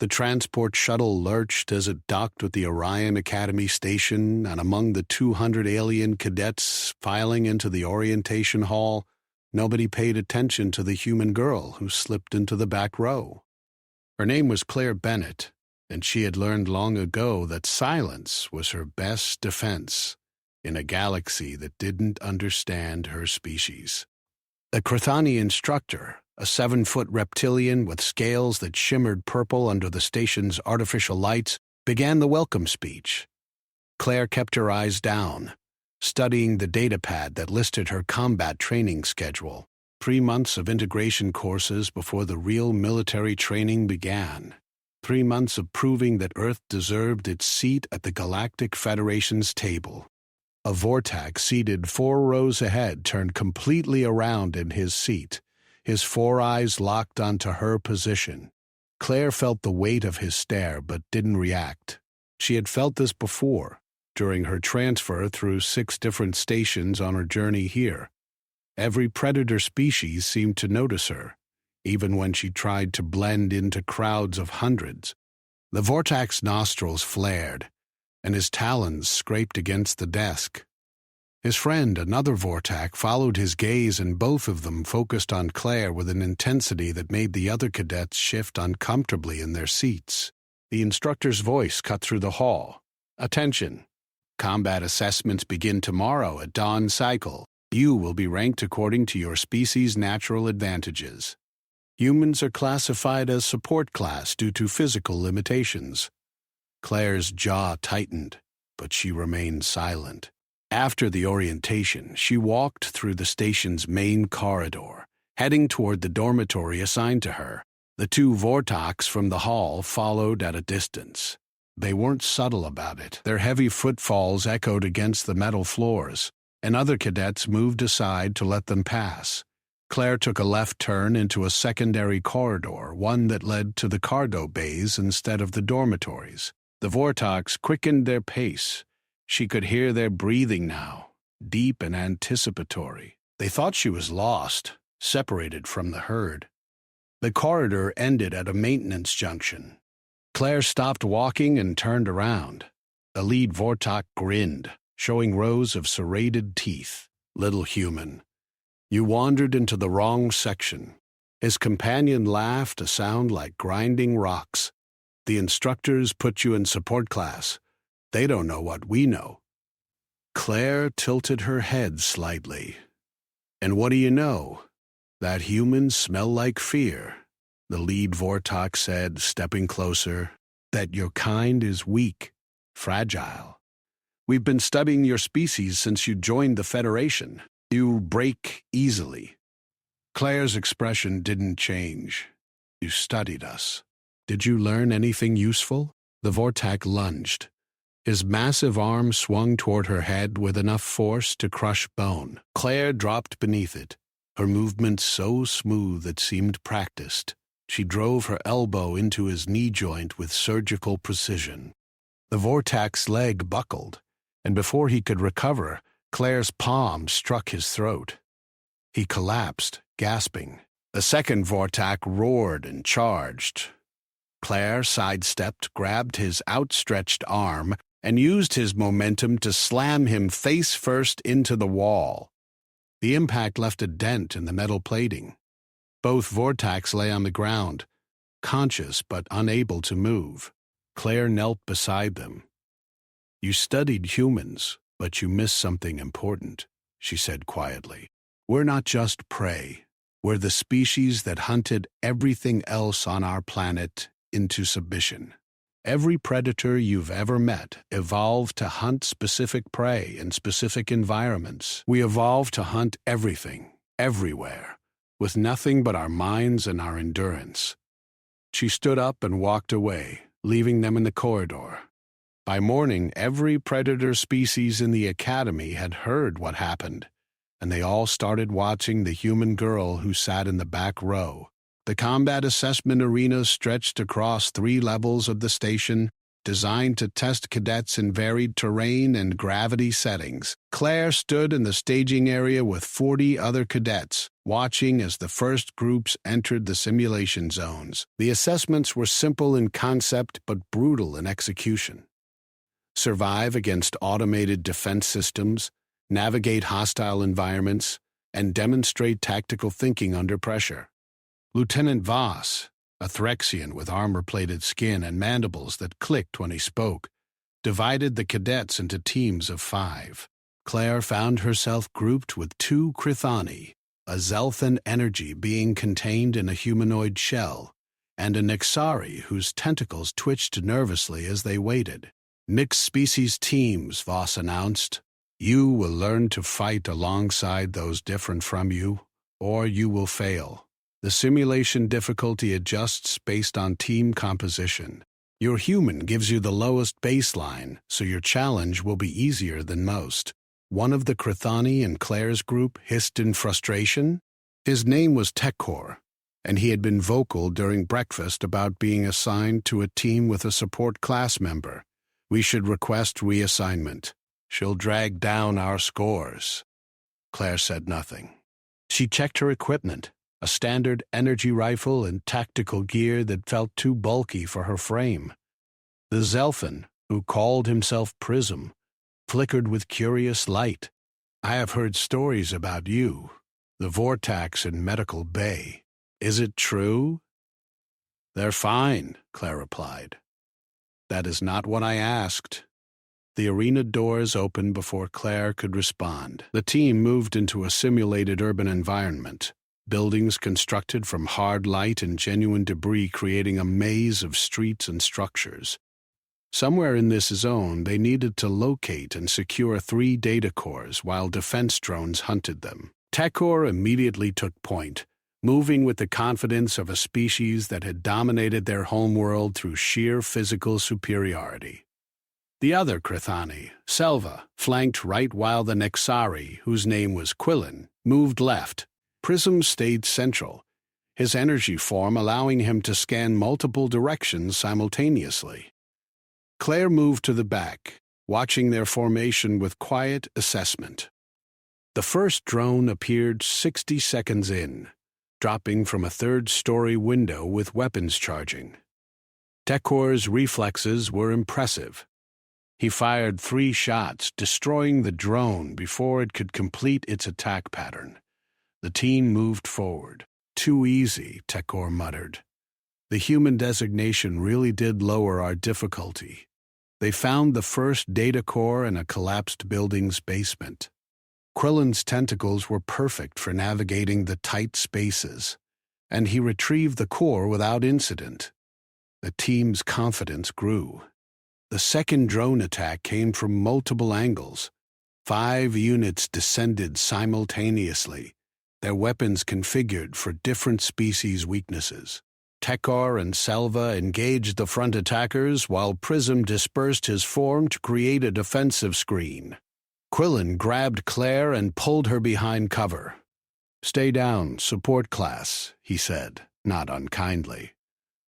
The transport shuttle lurched as it docked with the Orion Academy station, and among the 200 alien cadets filing into the orientation hall, nobody paid attention to the human girl who slipped into the back row. Her name was Claire Bennett, and she had learned long ago that silence was her best defense in a galaxy that didn't understand her species. The Krathani instructor, a 7-foot reptilian with scales that shimmered purple under the station's artificial lights, began the welcome speech. Claire kept her eyes down, studying the datapad that listed her combat training schedule. 3 months of integration courses before the real military training began. 3 months of proving that Earth deserved its seat at the Galactic Federation's table. A Vortax seated 4 rows ahead turned completely around in his seat, his 4 eyes locked onto her position. Claire felt the weight of his stare but didn't react. She had felt this before, during her transfer through 6 different stations on her journey here. Every predator species seemed to notice her, even when she tried to blend into crowds of hundreds. The Vortax's nostrils flared, and his talons scraped against the desk. His friend, another Vortax, followed his gaze, and both of them focused on Claire with an intensity that made the other cadets shift uncomfortably in their seats. The instructor's voice cut through the hall. "Attention! Combat assessments begin tomorrow at dawn cycle. You will be ranked according to your species' natural advantages. Humans are classified as support class due to physical limitations." Claire's jaw tightened, but she remained silent. After the orientation, she walked through the station's main corridor, heading toward the dormitory assigned to her. The 2 Vortax from the hall followed at a distance. They weren't subtle about it. Their heavy footfalls echoed against the metal floors, and other cadets moved aside to let them pass. Claire took a left turn into a secondary corridor, one that led to the cargo bays instead of the dormitories. The Vortax quickened their pace. She could hear their breathing now, deep and anticipatory. They thought she was lost, separated from the herd. The corridor ended at a maintenance junction. Claire stopped walking and turned around. The lead Vortax grinned, showing rows of serrated teeth. "Little human, you wandered into the wrong section." His companion laughed, a sound like grinding rocks. "The instructors put you in support class. They don't know what we know." Claire tilted her head slightly. "And what do you know? That humans smell like fear," the lead Vortax said, stepping closer. "That your kind is weak, fragile. We've been studying your species since you joined the Federation. You break easily." Claire's expression didn't change. "You studied us. Did you learn anything useful?" The Vortax lunged. His massive arm swung toward her head with enough force to crush bone. Claire dropped beneath it, her movements so smooth it seemed practiced. She drove her elbow into his knee joint with surgical precision. The Vortax's leg buckled, and before he could recover, Claire's palm struck his throat. He collapsed, gasping. The second Vortax roared and charged. Claire sidestepped, grabbed his outstretched arm, and used his momentum to slam him face first into the wall. The impact left a dent in the metal plating. Both Vortax lay on the ground, conscious but unable to move. Claire knelt beside them. "You studied humans, but you missed something important," she said quietly. "We're not just prey. We're the species that hunted everything else on our planet into submission. Every predator you've ever met evolved to hunt specific prey in specific environments. We evolved to hunt everything, everywhere, with nothing but our minds and our endurance." She stood up and walked away, leaving them in the corridor. By morning, every predator species in the academy had heard what happened, and they all started watching the human girl who sat in the back row. The combat assessment arena stretched across 3 levels of the station, designed to test cadets in varied terrain and gravity settings. Claire stood in the staging area with 40 other cadets, watching as the first groups entered the simulation zones. The assessments were simple in concept but brutal in execution. Survive against automated defense systems, navigate hostile environments, and demonstrate tactical thinking under pressure. Lieutenant Voss, a Threxian with armor-plated skin and mandibles that clicked when he spoke, divided the cadets into teams of 5. Claire found herself grouped with 2 Krithani, a Zelthan energy being contained in a humanoid shell, and a Nixari whose tentacles twitched nervously as they waited. Mixed species teams, Voss announced. You will learn to fight alongside those different from you, or you will fail. The simulation difficulty adjusts based on team composition. Your human gives you the lowest baseline, so your challenge will be easier than most. One of the Krithani in Claire's group hissed in frustration. His name was Tekor, and he had been vocal during breakfast about being assigned to a team with a support class member. We should request reassignment. She'll drag down our scores. Claire said nothing. She checked her equipment, a standard energy rifle and tactical gear that felt too bulky for her frame. The Zelfin, who called himself Prism, flickered with curious light. I have heard stories about you, the Vortex in Medical Bay. Is it true? They're fine, Claire replied. That is not what I asked. The arena doors opened before Claire could respond. The team moved into a simulated urban environment, buildings constructed from hard light and genuine debris creating a maze of streets and structures. Somewhere in this zone, they needed to locate and secure 3 data cores while defense drones hunted them. Tekor immediately took point, moving with the confidence of a species that had dominated their homeworld through sheer physical superiority. The other Krithani, Selva, flanked right while the Nexari, whose name was Quillen, moved left. Prism stayed central, his energy form allowing him to scan multiple directions simultaneously. Claire moved to the back, watching their formation with quiet assessment. The first drone appeared 60 seconds in, dropping from a 3rd-story window with weapons charging. Tekor's reflexes were impressive. He fired 3 shots, destroying the drone before it could complete its attack pattern. The team moved forward. Too easy, Tekor muttered. The human designation really did lower our difficulty. They found the first data core in a collapsed building's basement. Quillen's tentacles were perfect for navigating the tight spaces, and he retrieved the core without incident. The team's confidence grew. The second drone attack came from multiple angles. 5 units descended simultaneously, their weapons configured for different species' weaknesses. Tekor and Selva engaged the front attackers while Prism dispersed his form to create a defensive screen. Quillen grabbed Claire and pulled her behind cover. Stay down, support class, he said, not unkindly.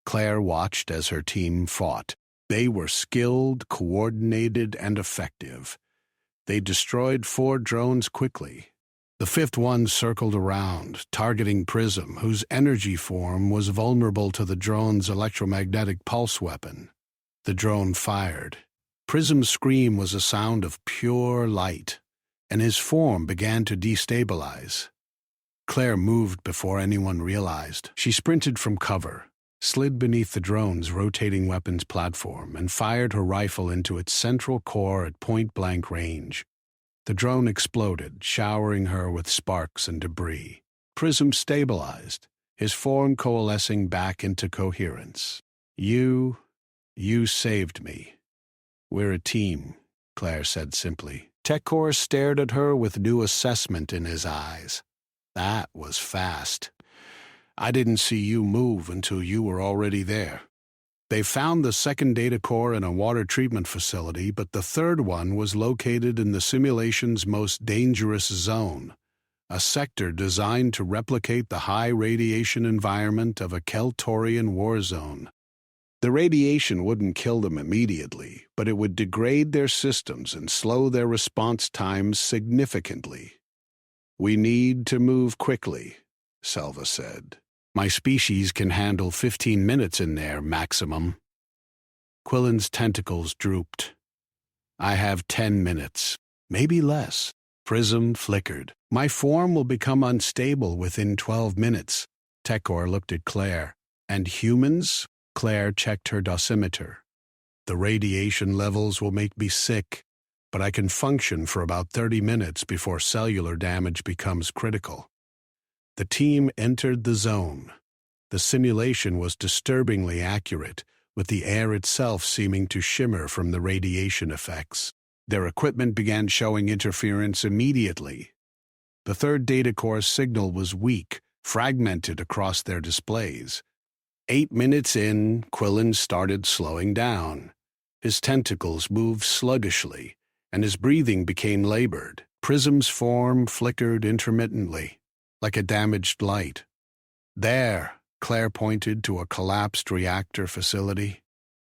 Claire watched as her team fought. They were skilled, coordinated, and effective. They destroyed 4 drones quickly. The 5th one circled around, targeting Prism, whose energy form was vulnerable to the drone's electromagnetic pulse weapon. The drone fired. Prism's scream was a sound of pure light, and his form began to destabilize. Claire moved before anyone realized. She sprinted from cover, slid beneath the drone's rotating weapons platform, and fired her rifle into its central core at point-blank range. The drone exploded, showering her with sparks and debris. Prism stabilized, his form coalescing back into coherence. You saved me. We're a team, Claire said simply. Tekor stared at her with new assessment in his eyes. That was fast. I didn't see you move until you were already there. They found the second data core in a water treatment facility, but the 3rd one was located in the simulation's most dangerous zone, a sector designed to replicate the high radiation environment of a Keltorian war zone. The radiation wouldn't kill them immediately, but it would degrade their systems and slow their response times significantly. "We need to move quickly," Selva said. "My species can handle 15 minutes in there, maximum." Quillen's tentacles drooped. "I have 10 minutes, maybe less." Prism flickered. "My form will become unstable within 12 minutes. Tekor looked at Claire. "And humans?" Claire checked her dosimeter. "The radiation levels will make me sick, but I can function for about 30 minutes before cellular damage becomes critical." The team entered the zone. The simulation was disturbingly accurate, with the air itself seeming to shimmer from the radiation effects. Their equipment began showing interference immediately. The third data core's signal was weak, fragmented across their displays. 8 minutes in, Quillen started slowing down. His tentacles moved sluggishly, and his breathing became labored. Prism's form flickered intermittently, like a damaged light. "There," Claire pointed to a collapsed reactor facility.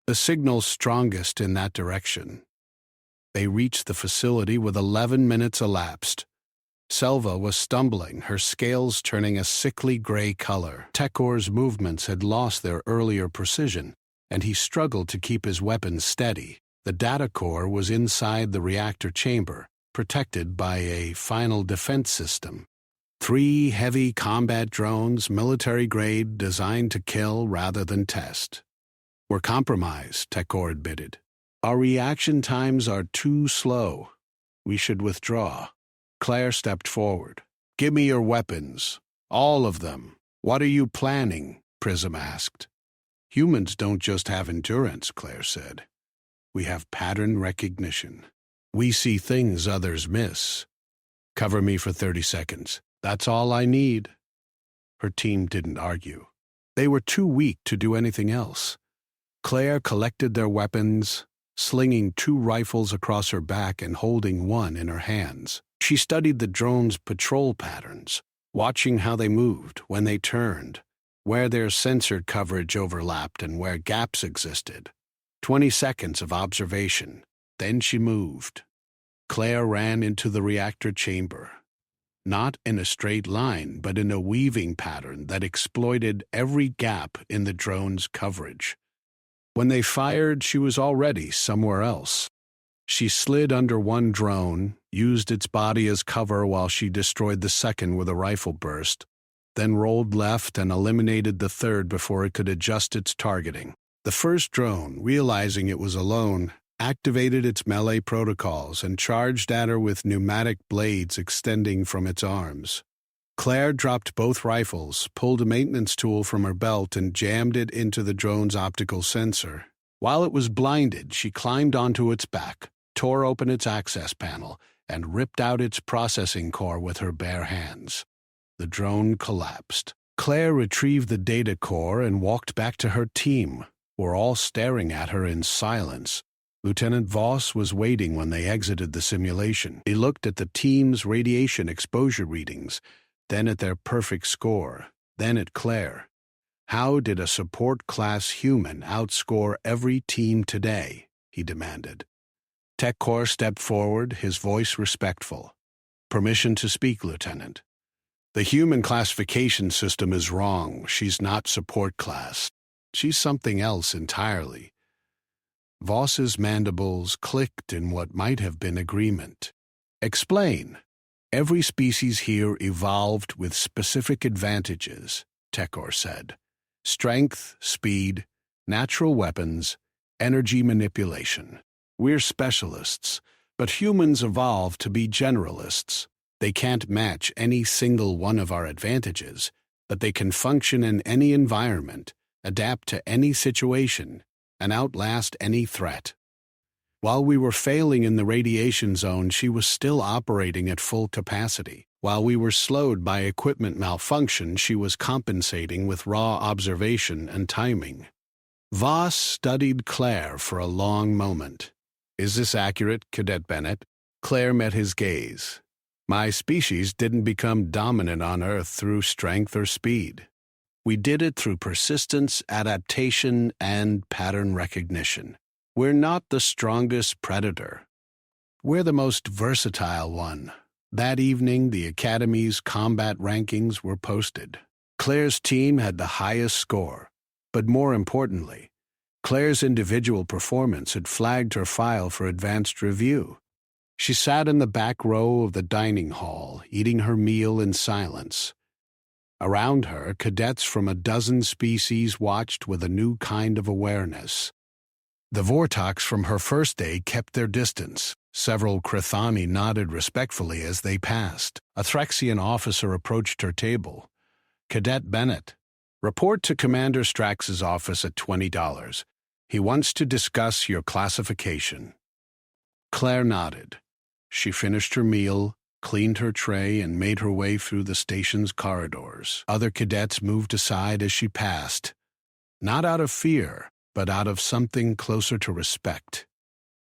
"The signal's strongest in that direction." They reached the facility with 11 minutes elapsed. Selva was stumbling, her scales turning a sickly gray color. Tekor's movements had lost their earlier precision, and he struggled to keep his weapons steady. The data core was inside the reactor chamber, protected by a final defense system. 3 heavy combat drones, military-grade, designed to kill rather than test. "We're compromised," Tekor admitted. "Our reaction times are too slow. We should withdraw." Claire stepped forward. "Give me your weapons. All of them." "What are you planning?" Prism asked. "Humans don't just have endurance," Claire said. "We have pattern recognition. We see things others miss. Cover me for 30 seconds. That's all I need." Her team didn't argue. They were too weak to do anything else. Claire collected their weapons, slinging 2 rifles across her back and holding one in her hands. She studied the drone's patrol patterns, watching how they moved, when they turned, where their sensor coverage overlapped and where gaps existed. 20 seconds of observation. Then she moved. Claire ran into the reactor chamber. Not in a straight line, but in a weaving pattern that exploited every gap in the drone's coverage. When they fired, she was already somewhere else. She slid under one drone, used its body as cover while she destroyed the second with a rifle burst, then rolled left and eliminated the third before it could adjust its targeting. The first drone, realizing it was alone, activated its melee protocols and charged at her with pneumatic blades extending from its arms. Claire dropped both rifles, pulled a maintenance tool from her belt, and jammed it into the drone's optical sensor. While it was blinded, she climbed onto its back, tore open its access panel, and ripped out its processing core with her bare hands. The drone collapsed. Claire retrieved the data core and walked back to her team, who were all staring at her in silence. Lieutenant Voss was waiting when they exited the simulation. He looked at the team's radiation exposure readings, then at their perfect score, then at Claire. "How did a support-class human outscore every team today?" he demanded. Tekor stepped forward, his voice respectful. "Permission to speak, Lieutenant. The human classification system is wrong. She's not support class. She's something else entirely." Voss's mandibles clicked in what might have been agreement. "Explain." "Every species here evolved with specific advantages," Tekor said. "Strength, speed, natural weapons, energy manipulation. We're specialists, but humans evolved to be generalists. They can't match any single one of our advantages, but they can function in any environment, adapt to any situation, and outlast any threat." While we were failing in the radiation zone, she was still operating at full capacity. While we were slowed by equipment malfunction, she was compensating with raw observation and timing. Voss studied Claire for a long moment. "Is this accurate, Cadet Bennett?" Claire met his gaze. "My species didn't become dominant on Earth through strength or speed. We did it through persistence, adaptation, and pattern recognition. We're not the strongest predator. We're the most versatile one. That evening, the Academy's combat rankings were posted. Claire's team had the highest score, but more importantly, Claire's individual performance had flagged her file for advanced review. She sat in the back row of the dining hall, eating her meal in silence. Around her, cadets from a dozen species watched with a new kind of awareness. The Vortox from her first day kept their distance. Several Crithani nodded respectfully as they passed. A Threxian officer approached her table. "Cadet Bennett, report to Commander Strax's office at $20. He wants to discuss your classification." Claire nodded. She finished her meal, cleaned her tray, and made her way through the station's corridors. Other cadets moved aside as she passed, not out of fear, but out of something closer to respect.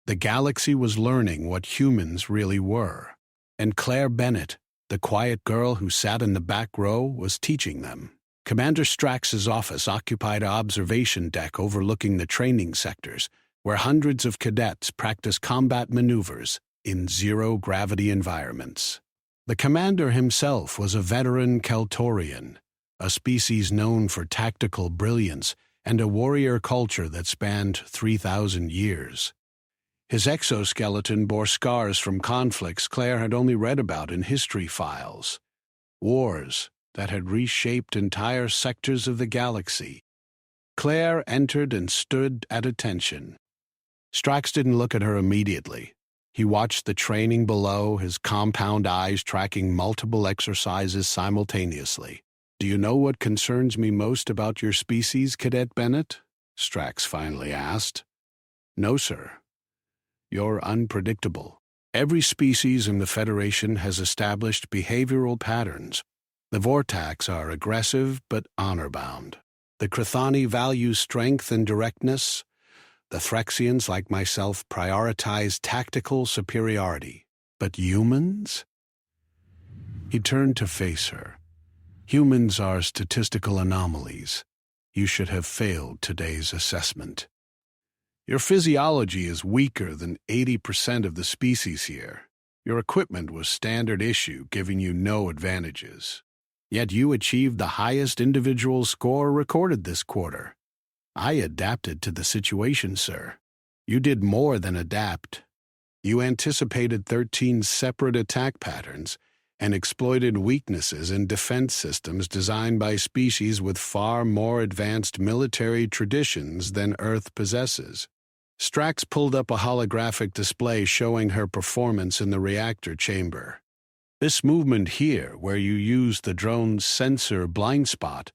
The galaxy was learning what humans really were, and Claire Bennett, the quiet girl who sat in the back row, was teaching them. Commander Strax's office occupied an observation deck overlooking the training sectors, where hundreds of cadets practice combat maneuvers in zero-gravity environments. The commander himself was a veteran Keltorian, a species known for tactical brilliance and a warrior culture that spanned 3,000 years. His exoskeleton bore scars from conflicts Claire had only read about in history files. Wars that had reshaped entire sectors of the galaxy. Claire entered and stood at attention. Strax didn't look at her immediately. He watched the training below, his compound eyes tracking multiple exercises simultaneously. "Do you know what concerns me most about your species, Cadet Bennett?" Strax finally asked. "No, sir. You're unpredictable. Every species in the Federation has established behavioral patterns. The Vortax are aggressive but honor-bound. The Crithani value strength and directness. The Threxians, like myself, prioritize tactical superiority. But humans?" He turned to face her. "Humans are statistical anomalies. You should have failed today's assessment. Your physiology is weaker than 80% of the species here. Your equipment was standard issue, giving you no advantages. Yet you achieved the highest individual score recorded this quarter. I adapted to the situation, sir. You did more than adapt. You anticipated 13 separate attack patterns and exploited weaknesses in defense systems designed by species with far more advanced military traditions than Earth possesses." Strax pulled up a holographic display showing her performance in the reactor chamber. "This movement here, where you used the drone's sensor blind spot,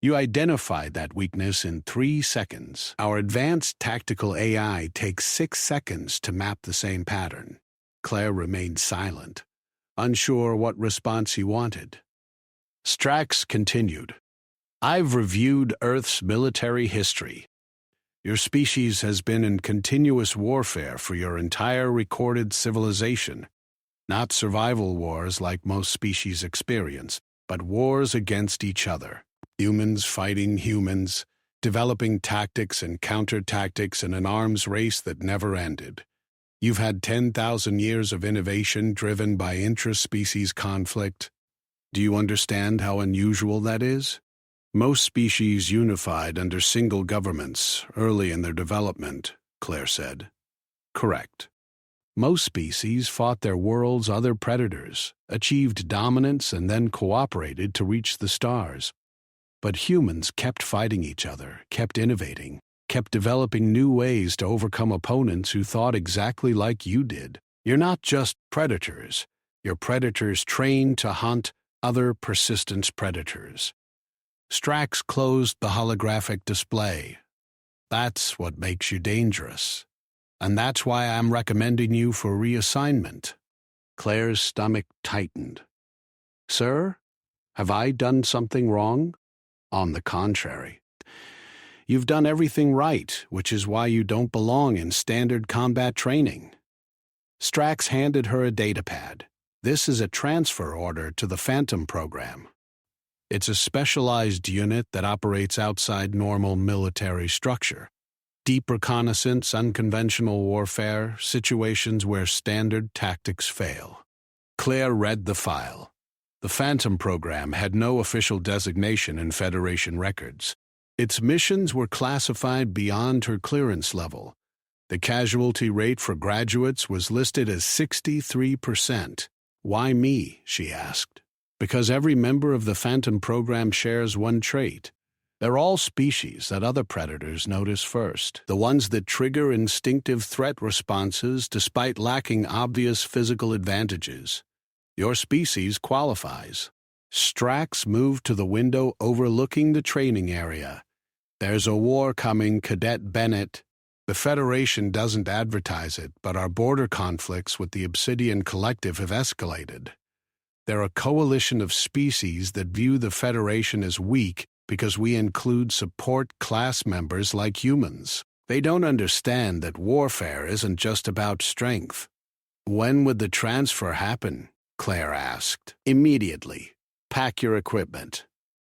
you identified that weakness in 3 seconds. Our advanced tactical AI takes 6 seconds to map the same pattern." Claire remained silent, unsure what response he wanted. Strax continued, "I've reviewed Earth's military history. Your species has been in continuous warfare for your entire recorded civilization. Not survival wars like most species experience, but wars against each other. Humans fighting humans, developing tactics and counter-tactics in an arms race that never ended. You've had 10,000 years of innovation driven by intra-species conflict. Do you understand how unusual that is? Most species unified under single governments early in their development," Claire said. "Correct. Most species fought their world's other predators, achieved dominance, and then cooperated to reach the stars. But humans kept fighting each other, kept innovating, kept developing new ways to overcome opponents who thought exactly like you did. You're not just predators. You're predators trained to hunt other persistence predators." Strax closed the holographic display. "That's what makes you dangerous. And that's why I'm recommending you for reassignment." Claire's stomach tightened. "Sir, have I done something wrong?" "On the contrary. You've done everything right, which is why you don't belong in standard combat training." Strax handed her a datapad. "This is a transfer order to the Phantom program. It's a specialized unit that operates outside normal military structure. Deep reconnaissance, unconventional warfare, situations where standard tactics fail. Claire read the file. The Phantom program had no official designation in Federation records. Its missions were classified beyond her clearance level. The casualty rate for graduates was listed as 63%. Why me? She asked. Because every member of the Phantom program shares one trait. They're all species that other predators notice first, the ones that trigger instinctive threat responses despite lacking obvious physical advantages. Your species qualifies. Strax moved to the window overlooking the training area. There's a war coming, Cadet Bennett. The Federation doesn't advertise it, but our border conflicts with the Obsidian Collective have escalated. They're a coalition of species that view the Federation as weak because we include support class members like humans. They don't understand that warfare isn't just about strength. When would the transfer happen? Claire asked. Immediately. Pack your equipment.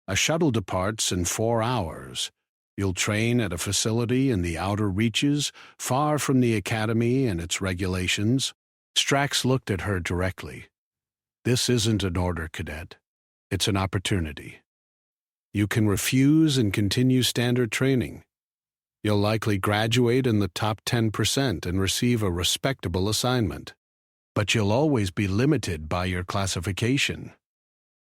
A shuttle departs in 4 hours. You'll train at a facility in the outer reaches, far from the Academy and its regulations. Strax looked at her directly. This isn't an order, Cadet. It's an opportunity. You can refuse and continue standard training. You'll likely graduate in the top 10% and receive a respectable assignment. But you'll always be limited by your classification.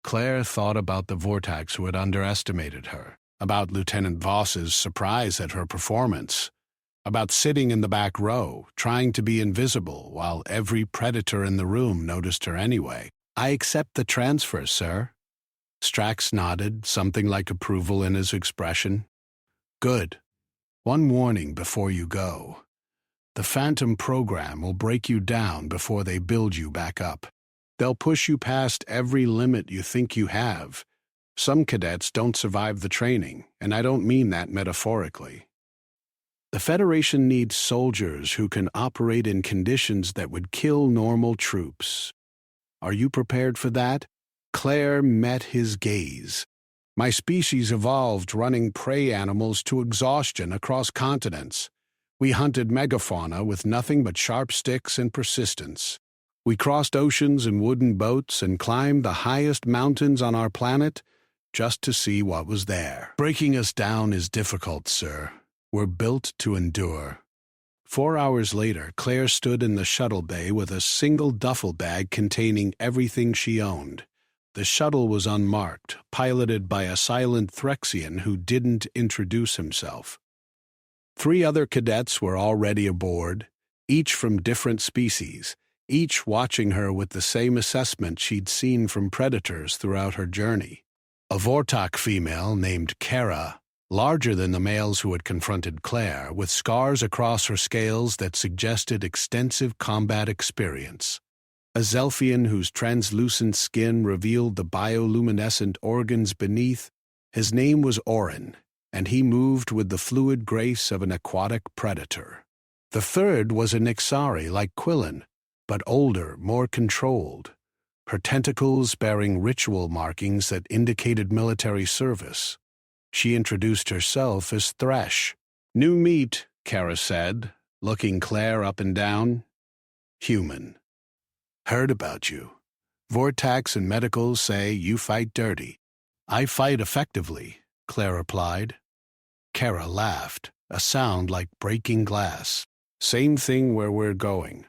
Claire thought about the Vortax who had underestimated her, about Lieutenant Voss's surprise at her performance, about sitting in the back row, trying to be invisible while every predator in the room noticed her anyway. I accept the transfer, sir. Strax nodded, something like approval in his expression. Good. One warning before you go. The Phantom program will break you down before they build you back up. They'll push you past every limit you think you have. Some cadets don't survive the training, and I don't mean that metaphorically. The Federation needs soldiers who can operate in conditions that would kill normal troops. Are you prepared for that? Claire met his gaze. My species evolved running prey animals to exhaustion across continents. We hunted megafauna with nothing but sharp sticks and persistence. We crossed oceans in wooden boats and climbed the highest mountains on our planet just to see what was there. Breaking us down is difficult, sir. We're built to endure. 4 hours later, Claire stood in the shuttle bay with a single duffel bag containing everything she owned. The shuttle was unmarked, piloted by a silent Threxian who didn't introduce himself. 3 other cadets were already aboard, each from different species, each watching her with the same assessment she'd seen from predators throughout her journey. A Vortak female named Kara, larger than the males who had confronted Claire, with scars across her scales that suggested extensive combat experience. A Zelfian whose translucent skin revealed the bioluminescent organs beneath. His name was Orin, and he moved with the fluid grace of an aquatic predator. The third was a Nixari like Quillen, but older, more controlled, her tentacles bearing ritual markings that indicated military service. She introduced herself as Thresh. New meat, Kara said, looking Claire up and down. Human. Heard about you. Vortax and medicals say you fight dirty. I fight effectively, Claire replied. Kara laughed, a sound like breaking glass. Same thing where we're going.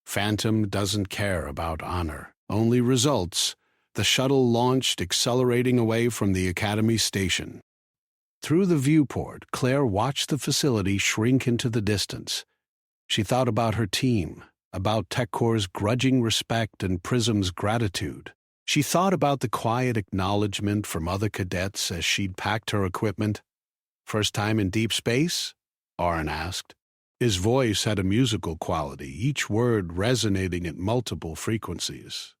Phantom doesn't care about honor, only results. The shuttle launched, accelerating away from the Academy station. Through the viewport, Claire watched the facility shrink into the distance. She thought about her team, about TechCore's grudging respect and Prism's gratitude. She thought about the quiet acknowledgement from other cadets as she'd packed her equipment. First time in deep space? Orin asked. His voice had a musical quality, each word resonating at multiple frequencies.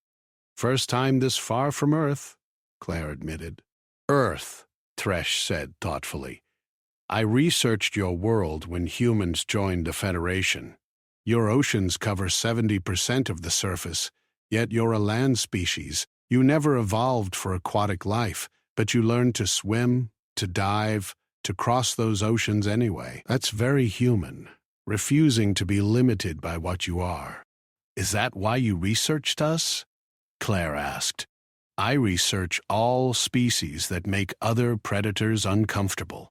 First time this far from Earth, Claire admitted. Earth, Thresh said thoughtfully. I researched your world when humans joined the Federation. Your oceans cover 70% of the surface, yet you're a land species. You never evolved for aquatic life. But you learned to swim, to dive, to cross those oceans anyway. That's very human, refusing to be limited by what you are. Is that why you researched us? Claire asked. I research all species that make other predators uncomfortable.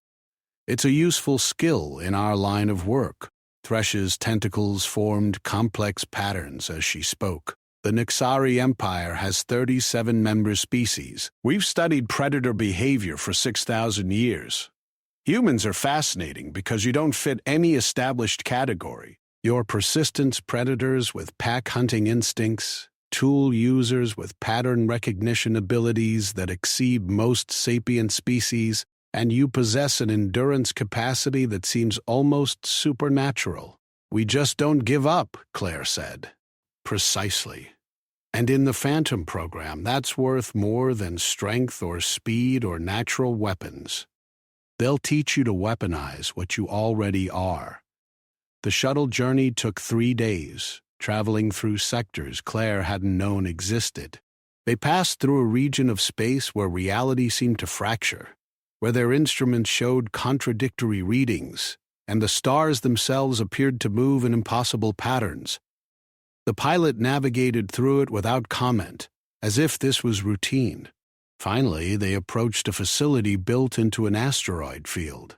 It's a useful skill in our line of work. Thresh's tentacles formed complex patterns as she spoke. The Nixari Empire has 37 member species. We've studied predator behavior for 6,000 years. Humans are fascinating because you don't fit any established category. You're persistent predators with pack-hunting instincts, tool users with pattern recognition abilities that exceed most sapient species, and you possess an endurance capacity that seems almost supernatural. We just don't give up, Claire said. Precisely. And in the Phantom program, that's worth more than strength or speed or natural weapons. They'll teach you to weaponize what you already are. The shuttle journey took 3 days, traveling through sectors Claire hadn't known existed. They passed through a region of space where reality seemed to fracture, where their instruments showed contradictory readings, and the stars themselves appeared to move in impossible patterns. The pilot navigated through it without comment, as if this was routine. Finally, they approached a facility built into an asteroid field.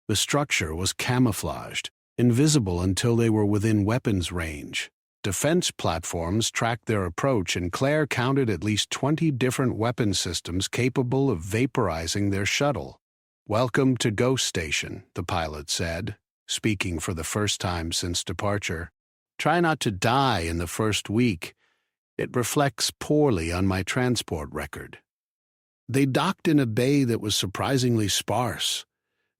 The structure was camouflaged, invisible until they were within weapons range. Defense platforms tracked their approach, and Claire counted at least 20 different weapon systems capable of vaporizing their shuttle. "Welcome to Ghost Station," the pilot said, speaking for the first time since departure. "Try not to die in the first week. It reflects poorly on my transport record." They docked in a bay that was surprisingly sparse.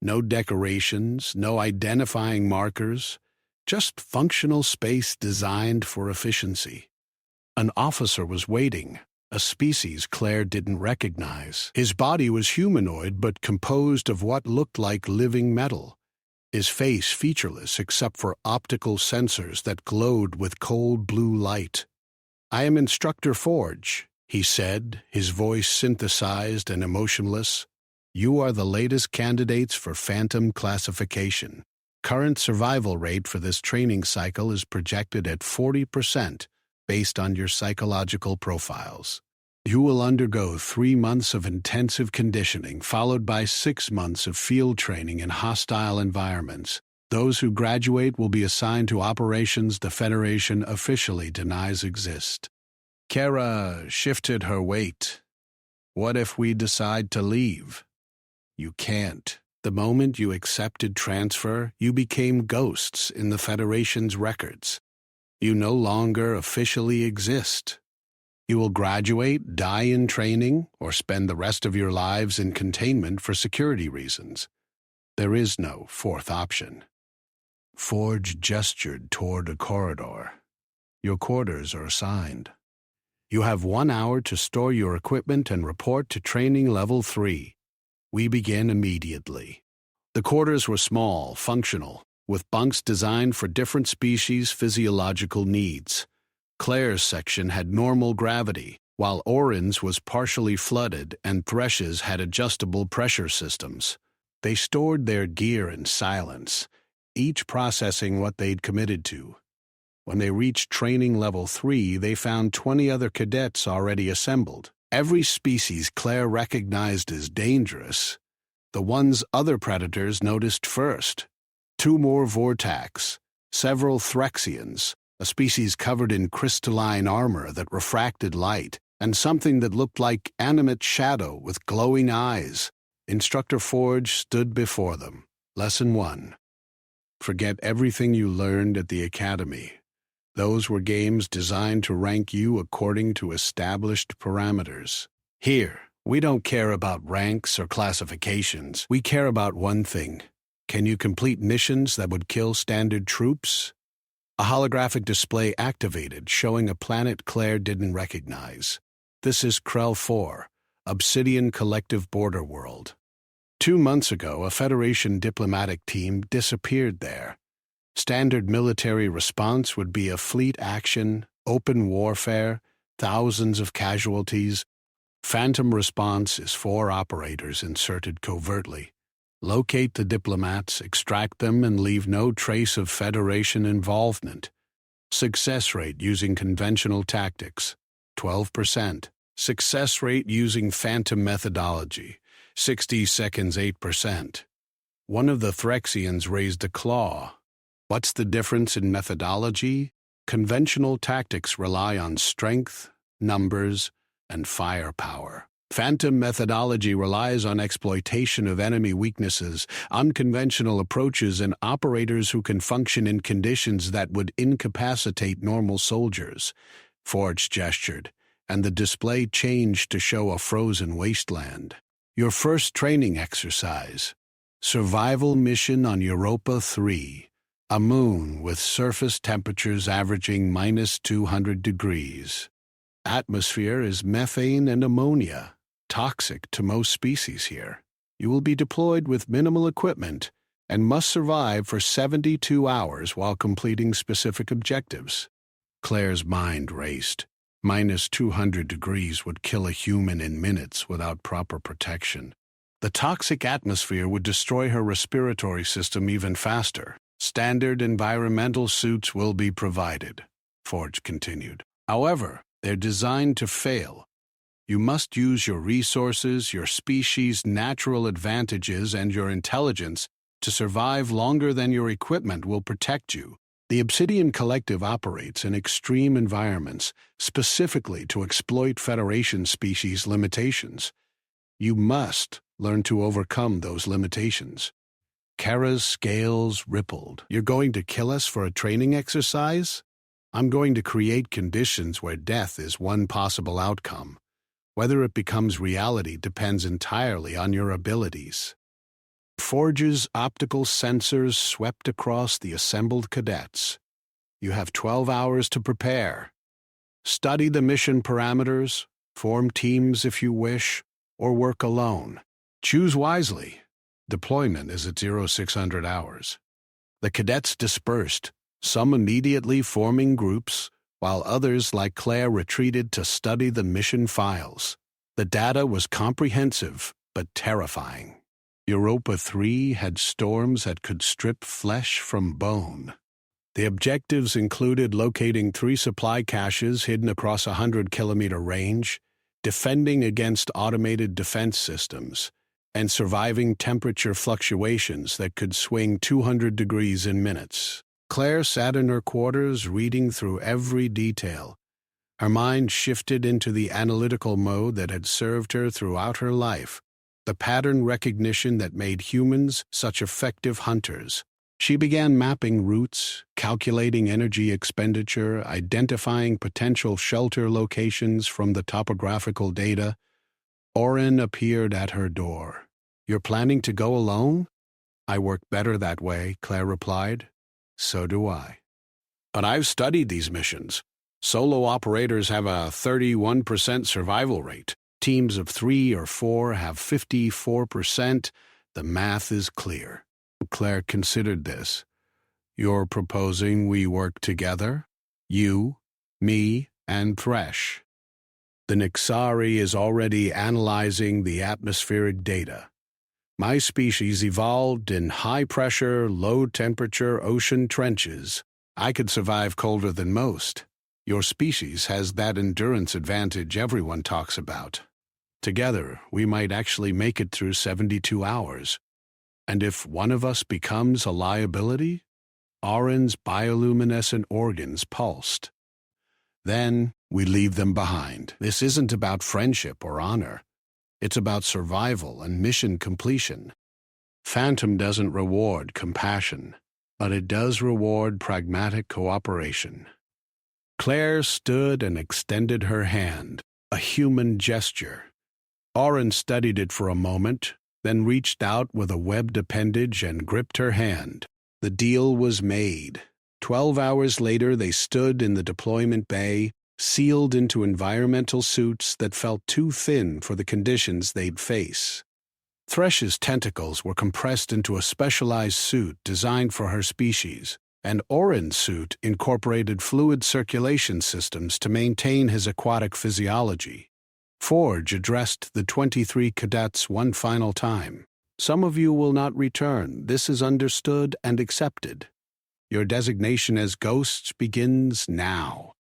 No decorations, no identifying markers, just functional space designed for efficiency. An officer was waiting, a species Claire didn't recognize. His body was humanoid but composed of what looked like living metal, his face featureless except for optical sensors that glowed with cold blue light. "I am Instructor Forge," he said, his voice synthesized and emotionless. "You are the latest candidates for Phantom classification. Current survival rate for this training cycle is projected at 40% based on your psychological profiles. You will undergo 3 months of intensive conditioning, followed by 6 months of field training in hostile environments. Those who graduate will be assigned to operations the Federation officially denies exist." Kara shifted her weight. "What if we decide to leave?" "You can't. The moment you accepted transfer, you became ghosts in the Federation's records. You no longer officially exist. You will graduate, die in training, or spend the rest of your lives in containment for security reasons. There is no fourth option." Forge gestured toward a corridor. "Your quarters are assigned. You have 1 hour to store your equipment and report to Training Level 3. We begin immediately." The quarters were small, functional, with bunks designed for different species' physiological needs. Claire's section had normal gravity, while Orin's was partially flooded and Thresh's had adjustable pressure systems. They stored their gear in silence, each processing what they'd committed to. When they reached Training Level 3, they found 20 other cadets already assembled. Every species Claire recognized as dangerous, the ones other predators noticed first. 2 more Vortax, several Threxians, a species covered in crystalline armor that refracted light, and something that looked like animate shadow with glowing eyes. Instructor Forge stood before them. Lesson 1. Forget everything you learned at the academy. Those were games designed to rank you according to established parameters. Here, we don't care about ranks or classifications. We care about one thing. Can you complete missions that would kill standard troops? A holographic display activated, showing a planet Claire didn't recognize. This is Krell 4, Obsidian Collective Border World. 2 months ago, a Federation diplomatic team disappeared there. Standard military response would be a fleet action, open warfare, thousands of casualties. Phantom response is 4 operators inserted covertly. Locate the diplomats, extract them, and leave no trace of Federation involvement. Success rate using conventional tactics, 12%. Success rate using Phantom methodology, 60 seconds, 8%. One of the Threxians raised a claw. What's the difference in methodology? Conventional tactics rely on strength, numbers, and firepower. Phantom methodology relies on exploitation of enemy weaknesses, unconventional approaches, and operators who can function in conditions that would incapacitate normal soldiers. Forge gestured, and the display changed to show a frozen wasteland. Your first training exercise. Survival mission on Europa 3. A moon with surface temperatures averaging -200 degrees. Atmosphere is methane and ammonia, toxic to most species here. You will be deployed with minimal equipment and must survive for 72 hours while completing specific objectives. Claire's mind raced. -200 degrees would kill a human in minutes without proper protection. The toxic atmosphere would destroy her respiratory system even faster. Standard environmental suits will be provided, Forge continued. However, they're designed to fail. You must use your resources, your species' natural advantages, and your intelligence to survive longer than your equipment will protect you. The Obsidian Collective operates in extreme environments, specifically to exploit Federation species limitations. You must learn to overcome those limitations. Kara's scales rippled. You're going to kill us for a training exercise? I'm going to create conditions where death is one possible outcome. Whether it becomes reality depends entirely on your abilities. Forge's optical sensors swept across the assembled cadets. You have 12 hours to prepare. Study the mission parameters, form teams if you wish, or work alone. Choose wisely. Deployment is at 0600 hours. The cadets dispersed, some immediately forming groups, while others like Claire retreated to study the mission files. The data was comprehensive but terrifying. Europa 3 had storms that could strip flesh from bone. The objectives included locating 3 supply caches hidden across a 100-kilometer range, defending against automated defense systems, and surviving temperature fluctuations that could swing 200 degrees in minutes. Claire sat in her quarters reading through every detail. Her mind shifted into the analytical mode that had served her throughout her life, the pattern recognition that made humans such effective hunters. She began mapping routes, calculating energy expenditure, identifying potential shelter locations from the topographical data. Oren appeared at her door. "You're planning to go alone?" "I work better that way," Claire replied. "So do I. But I've studied these missions. Solo operators have a 31% survival rate. Teams of 3 or 4 have 54%. The math is clear." Claire considered this. "You're proposing we work together? You, me, and Thresh." "The Nixari is already analyzing the atmospheric data. My species evolved in high-pressure, low-temperature ocean trenches. I could survive colder than most. Your species has that endurance advantage everyone talks about. Together, we might actually make it through 72 hours. And if one of us becomes a liability?" Oren's bioluminescent organs pulsed. "Then we leave them behind. This isn't about friendship or honor. It's about survival and mission completion. Phantom doesn't reward compassion, but it does reward pragmatic cooperation." Claire stood and extended her hand, a human gesture. Oren studied it for a moment, then reached out with a webbed appendage and gripped her hand. The deal was made. 12 hours later, they stood in the deployment bay, sealed into environmental suits that felt too thin for the conditions they'd face. Thresh's tentacles were compressed into a specialized suit designed for her species, and Oren's suit incorporated fluid circulation systems to maintain his aquatic physiology. Forge addressed the 23 cadets one final time. Some of you will not return. This is understood and accepted. Your designation as ghosts begins now.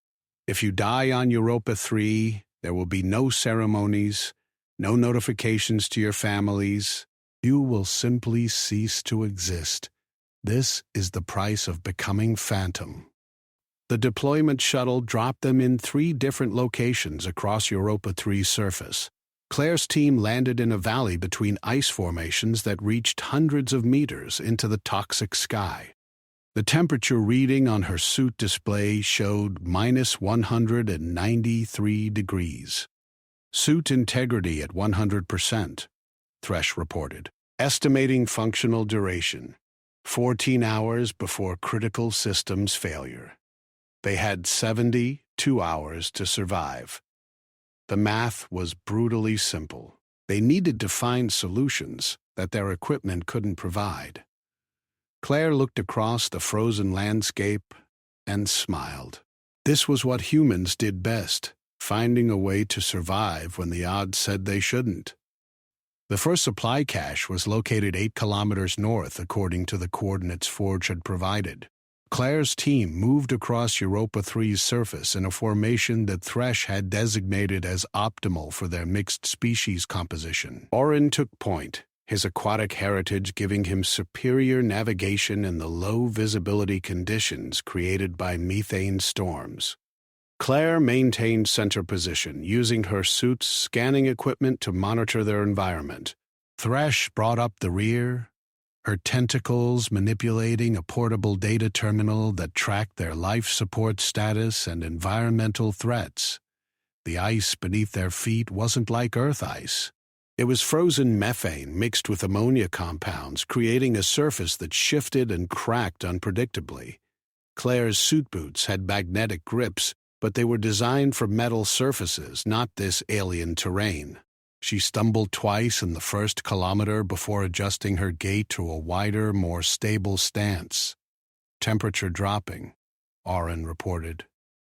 If you die on Europa 3, there will be no ceremonies, no notifications to your families. You will simply cease to exist. This is the price of becoming Phantom. The deployment shuttle dropped them in 3 different locations across Europa 3's surface. Claire's team landed in a valley between ice formations that reached hundreds of meters into the toxic sky. The temperature reading on her suit display showed -193 degrees. Suit integrity at 100%, Thresh reported. Estimating functional duration, 14 hours before critical systems failure. They had 72 hours to survive. The math was brutally simple. They needed to find solutions that their equipment couldn't provide. Claire looked across the frozen landscape and smiled. This was what humans did best, finding a way to survive when the odds said they shouldn't. The first supply cache was located 8 kilometers north, according to the coordinates Forge had provided. Claire's team moved across Europa 3's surface in a formation that Thresh had designated as optimal for their mixed species composition. Orin took point, his aquatic heritage giving him superior navigation in the low visibility conditions created by methane storms. Claire maintained center position, using her suit's scanning equipment to monitor their environment. Thresh brought up the rear, her tentacles manipulating a portable data terminal that tracked their life support status and environmental threats. The ice beneath their feet wasn't like Earth ice. It was frozen methane mixed with ammonia compounds, creating a surface that shifted and cracked unpredictably. Claire's suit boots had magnetic grips, but they were designed for metal surfaces, not this alien terrain. She stumbled twice in the first kilometer before adjusting her gait to a wider, more stable stance. Temperature dropping, Orin reported.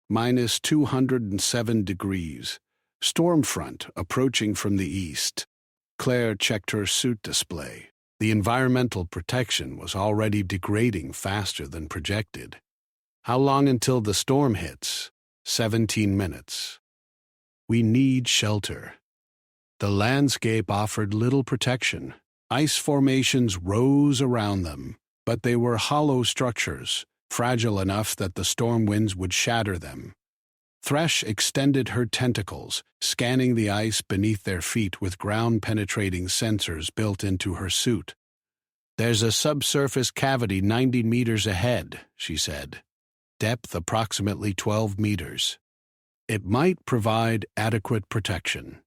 -207 degrees. Storm front approaching from the east. Claire checked her suit display. The environmental protection was already degrading faster than projected. How long until the storm hits? 17 minutes. We need shelter. The landscape offered little protection. Ice formations rose around them, but they were hollow structures, fragile enough that the storm winds would shatter them. Thresh extended her tentacles, scanning the ice beneath their feet with ground-penetrating sensors built into her suit. "There's a subsurface cavity 90 meters ahead," she said. "Depth approximately 12 meters. It might provide adequate protection."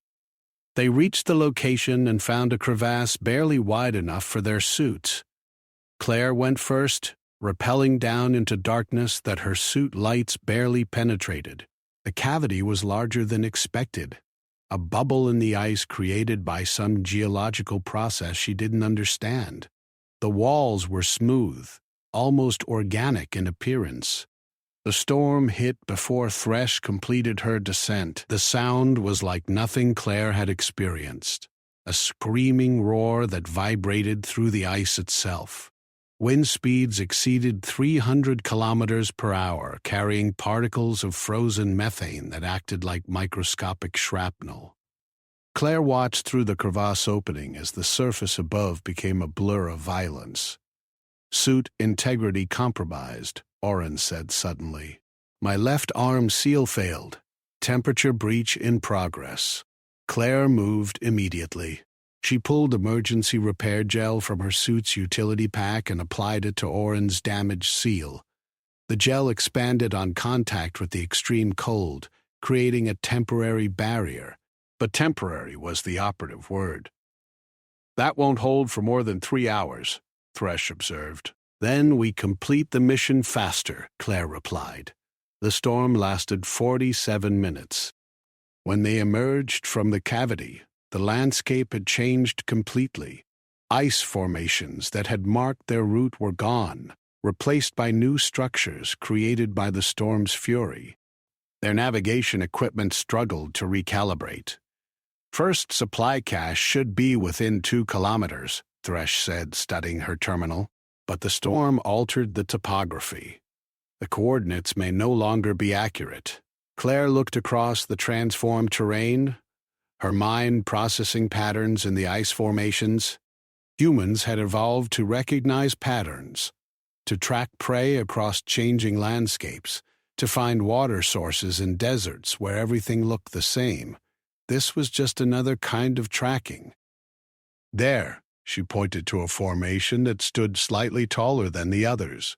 They reached the location and found a crevasse barely wide enough for their suits. Claire went first, rappelling down into darkness that her suit lights barely penetrated. The cavity was larger than expected, a bubble in the ice created by some geological process she didn't understand. The walls were smooth, almost organic in appearance. The storm hit before Thresh completed her descent. The sound was like nothing Claire had experienced, a screaming roar that vibrated through the ice itself. Wind speeds exceeded 300 kilometers per hour, carrying particles of frozen methane that acted like microscopic shrapnel. Claire watched through the crevasse opening as the surface above became a blur of violence. "Suit integrity compromised," Orin said suddenly. "My left arm seal failed. Temperature breach in progress." Claire moved immediately. She pulled emergency repair gel from her suit's utility pack and applied it to Orin's damaged seal. The gel expanded on contact with the extreme cold, creating a temporary barrier. But temporary was the operative word. "That won't hold for more than 3 hours," Thresh observed. "Then we complete the mission faster," Claire replied. The storm lasted 47 minutes. When they emerged from the cavity, the landscape had changed completely. Ice formations that had marked their route were gone, replaced by new structures created by the storm's fury. Their navigation equipment struggled to recalibrate. First supply cache should be within 2 kilometers, Thresh said, studying her terminal. But the storm altered the topography. The coordinates may no longer be accurate. Claire looked across the transformed terrain, her mind processing patterns in the ice formations. Humans had evolved to recognize patterns, to track prey across changing landscapes, to find water sources in deserts where everything looked the same. This was just another kind of tracking. There, she pointed to a formation that stood slightly taller than the others.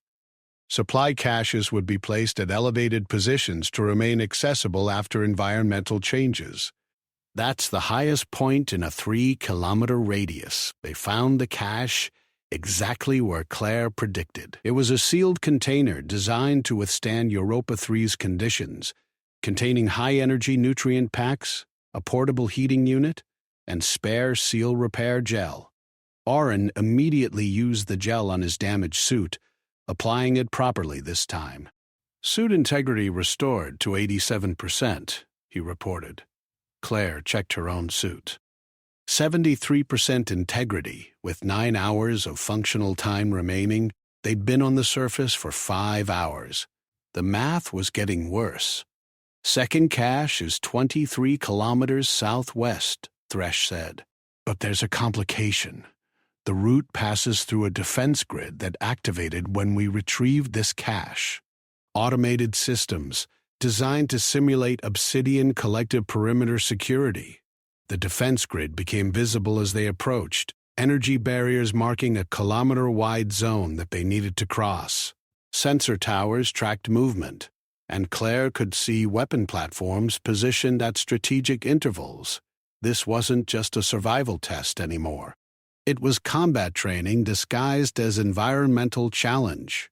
Supply caches would be placed at elevated positions to remain accessible after environmental changes. That's the highest point in a 3-kilometer radius. They found the cache exactly where Claire predicted. It was a sealed container designed to withstand Europa 3's conditions, containing high-energy nutrient packs, a portable heating unit, and spare seal repair gel. Oren immediately used the gel on his damaged suit, applying it properly this time. Suit integrity restored to 87%, he reported. Claire checked her own suit. 73% integrity, with 9 hours of functional time remaining. They'd been on the surface for 5 hours. The math was getting worse. Second cache is 23 kilometers southwest, Thresh said. But there's a complication. The route passes through a defense grid that activated when we retrieved this cache. Automated systems designed to simulate Obsidian collective perimeter security. The defense grid became visible as they approached, energy barriers marking a kilometer-wide zone that they needed to cross. Sensor towers tracked movement, and Claire could see weapon platforms positioned at strategic intervals. This wasn't just a survival test anymore. It was combat training disguised as environmental challenge.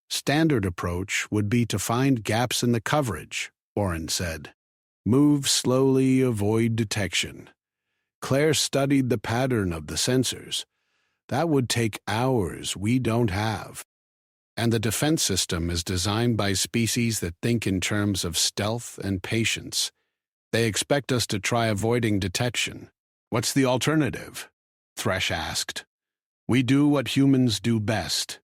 Standard approach would be to find gaps in the coverage, Oren said. Move slowly, avoid detection. Claire studied the pattern of the sensors. That would take hours we don't have. And the defense system is designed by species that think in terms of stealth and patience. They expect us to try avoiding detection. What's the alternative? Thresh asked. We do what humans do best.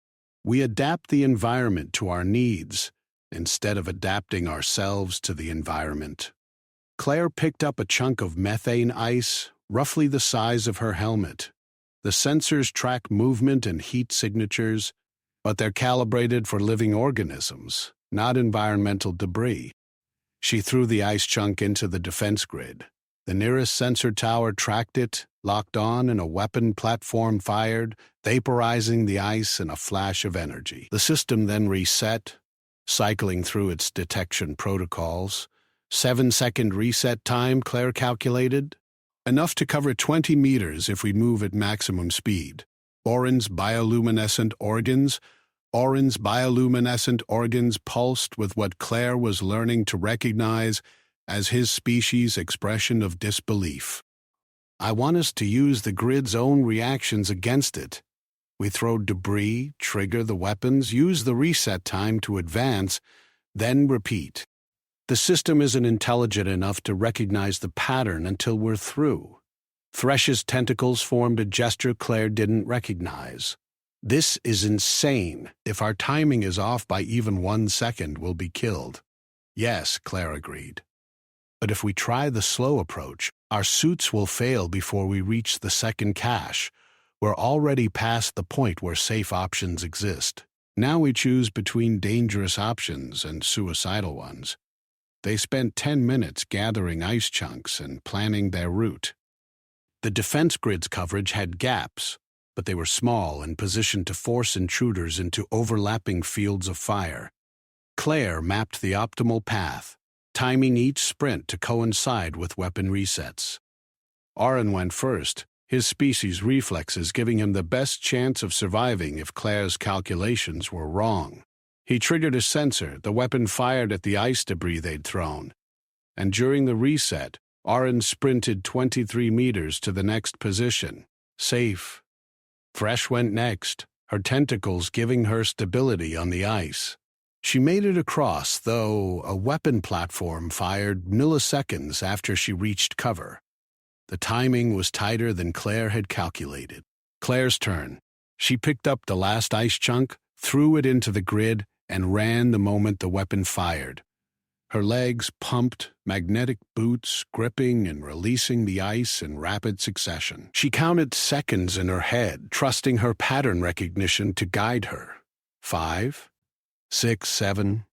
We adapt the environment to our needs, instead of adapting ourselves to the environment. Claire picked up a chunk of methane ice, roughly the size of her helmet. The sensors track movement and heat signatures, but they're calibrated for living organisms, not environmental debris. She threw the ice chunk into the defense grid. The nearest sensor tower tracked it, locked on, and a weapon platform fired, vaporizing the ice in a flash of energy. The system then reset, cycling through its detection protocols. 7-second reset time, Claire calculated. Enough to cover 20 meters if we move at maximum speed. Oren's bioluminescent organs pulsed with what Claire was learning to recognize as his species' expression of disbelief. I want us to use the grid's own reactions against it. We throw debris, trigger the weapons, use the reset time to advance, then repeat. The system isn't intelligent enough to recognize the pattern until we're through. Thresh's tentacles formed a gesture Claire didn't recognize. This is insane. If our timing is off by even 1 second, we'll be killed. Yes, Claire agreed. But if we try the slow approach, our suits will fail before we reach the second cache. We're already past the point where safe options exist. Now we choose between dangerous options and suicidal ones. They spent 10 minutes gathering ice chunks and planning their route. The defense grid's coverage had gaps, but they were small and positioned to force intruders into overlapping fields of fire. Claire mapped the optimal path, timing each sprint to coincide with weapon resets. Oren went first, his species' reflexes giving him the best chance of surviving if Claire's calculations were wrong. He triggered a sensor, the weapon fired at the ice debris they'd thrown. And during the reset, Oren sprinted 23 meters to the next position. Safe. Thresh went next, her tentacles giving her stability on the ice. She made it across, though a weapon platform fired milliseconds after she reached cover. The timing was tighter than Claire had calculated. Claire's turn. She picked up the last ice chunk, threw it into the grid, and ran the moment the weapon fired. Her legs pumped, magnetic boots gripping and releasing the ice in rapid succession. She counted seconds in her head, trusting her pattern recognition to guide her. 5, 6, 7.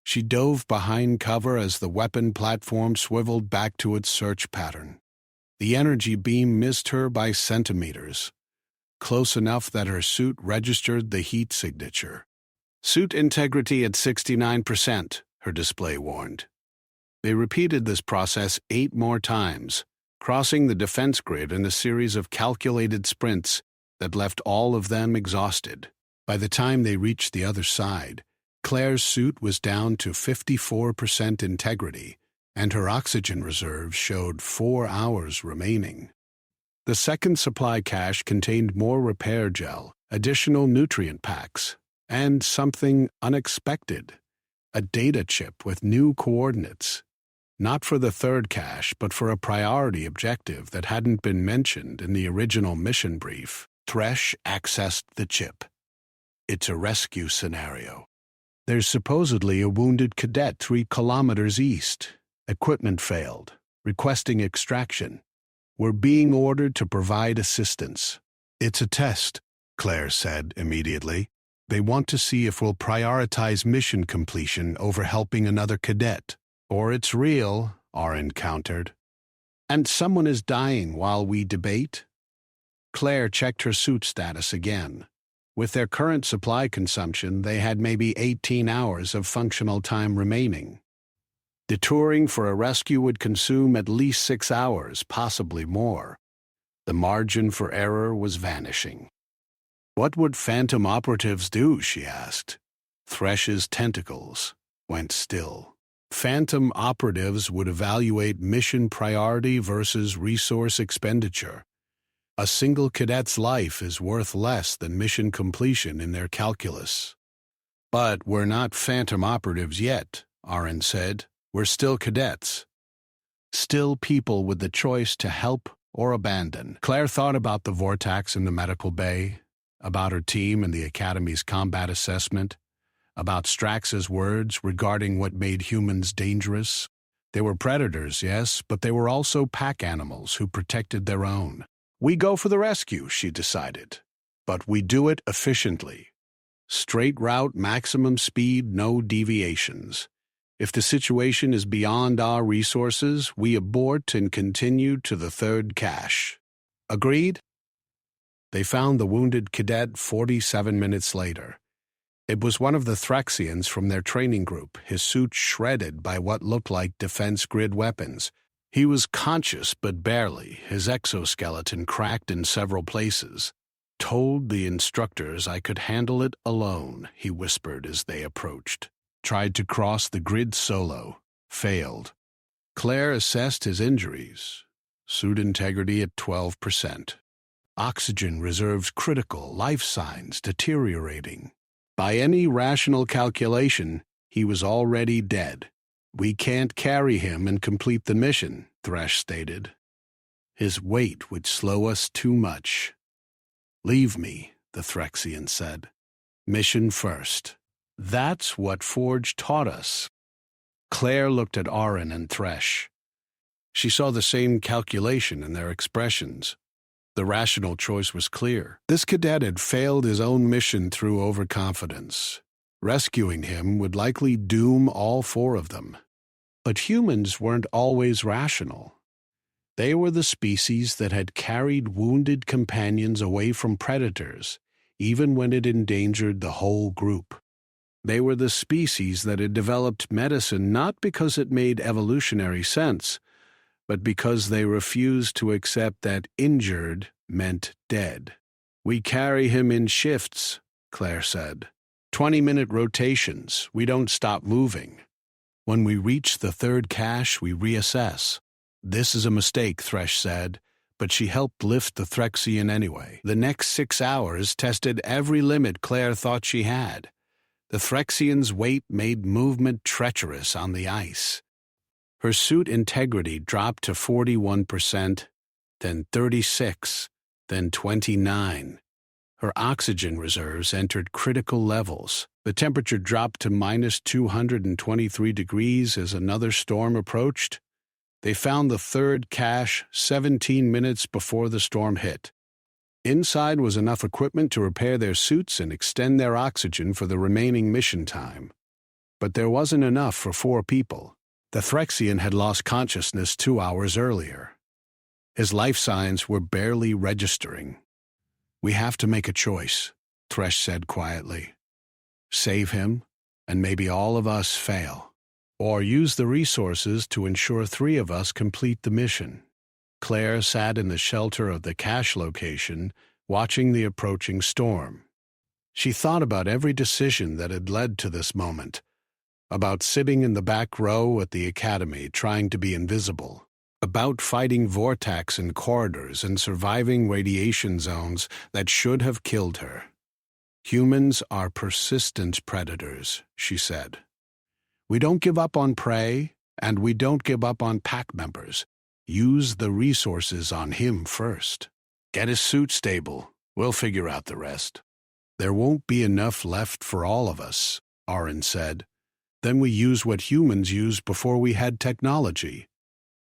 She dove behind cover as the weapon platform swiveled back to its search pattern. The energy beam missed her by centimeters, close enough that her suit registered the heat signature. Suit integrity at 69%, her display warned. They repeated this process 8 more times, crossing the defense grid in a series of calculated sprints that left all of them exhausted. By the time they reached the other side, Claire's suit was down to 54% integrity, and her oxygen reserves showed 4 hours remaining. The second supply cache contained more repair gel, additional nutrient packs, and something unexpected, a data chip with new coordinates. Not for the third cache, but for a priority objective that hadn't been mentioned in the original mission brief. Thresh accessed the chip. It's a rescue scenario. There's supposedly a wounded cadet 3 kilometers east. Equipment failed. Requesting extraction. We're being ordered to provide assistance. It's a test, Claire said immediately. They want to see if we'll prioritize mission completion over helping another cadet. Or it's real, Aaron countered. And someone is dying while we debate? Claire checked her suit status again. With their current supply consumption, they had maybe 18 hours of functional time remaining. Detouring for a rescue would consume at least 6 hours, possibly more. The margin for error was vanishing. What would phantom operatives do, she asked. Thresh's tentacles went still. Phantom operatives would evaluate mission priority versus resource expenditure. A single cadet's life is worth less than mission completion in their calculus. But we're not phantom operatives yet, Aaron said. We're still cadets. Still people with the choice to help or abandon. Claire thought about the vortex in the medical bay, about her team and the Academy's combat assessment, about Strax's words regarding what made humans dangerous. They were predators, yes, but they were also pack animals who protected their own. We go for the rescue, she decided, but we do it efficiently. Straight route, maximum speed, no deviations. If the situation is beyond our resources, we abort and continue to the third cache. Agreed? They found the wounded cadet 47 minutes later. It was one of the Threxians from their training group, his suit shredded by what looked like defense grid weapons. He was conscious, but barely, his exoskeleton cracked in several places. Told the instructors I could handle it alone, he whispered as they approached. Tried to cross the grid solo. Failed. Claire assessed his injuries. Suit integrity at 12%. Oxygen reserves critical, life signs deteriorating. By any rational calculation, he was already dead. We can't carry him and complete the mission, Thresh stated. His weight would slow us too much. Leave me, the Threxian said. Mission first. That's what Forge taught us. Claire looked at Aaron and Thresh. She saw the same calculation in their expressions. The rational choice was clear. This cadet had failed his own mission through overconfidence. Rescuing him would likely doom all 4 of them. But humans weren't always rational. They were the species that had carried wounded companions away from predators, even when it endangered the whole group. They were the species that had developed medicine not because it made evolutionary sense, but because they refused to accept that injured meant dead. We carry him in shifts, Claire said. 20-minute rotations. We don't stop moving. When we reach the third cache, we reassess. This is a mistake, Thresh said, but she helped lift the Threxian anyway. The next 6 hours tested every limit Claire thought she had. The Threxian's weight made movement treacherous on the ice. Her suit integrity dropped to 41%, then 36, then 29. Her oxygen reserves entered critical levels. The temperature dropped to minus 223 degrees as another storm approached. They found the third cache 17 minutes before the storm hit. Inside was enough equipment to repair their suits and extend their oxygen for the remaining mission time. But there wasn't enough for 4 people. The Threxian had lost consciousness 2 hours earlier. His life signs were barely registering. "We have to make a choice," Thresh said quietly. "Save him, and maybe all of us fail. Or use the resources to ensure 3 of us complete the mission." Claire sat in the shelter of the cache location, watching the approaching storm. She thought about every decision that had led to this moment, about sitting in the back row at the academy trying to be invisible, about fighting vortex in corridors and surviving radiation zones that should have killed her. "Humans are persistent predators," she said. "We don't give up on prey, and we don't give up on pack members. Use the resources on him first. Get his suit stable. We'll figure out the rest." "There won't be enough left for all of us," Aaron said. "Then we use what humans used before we had technology.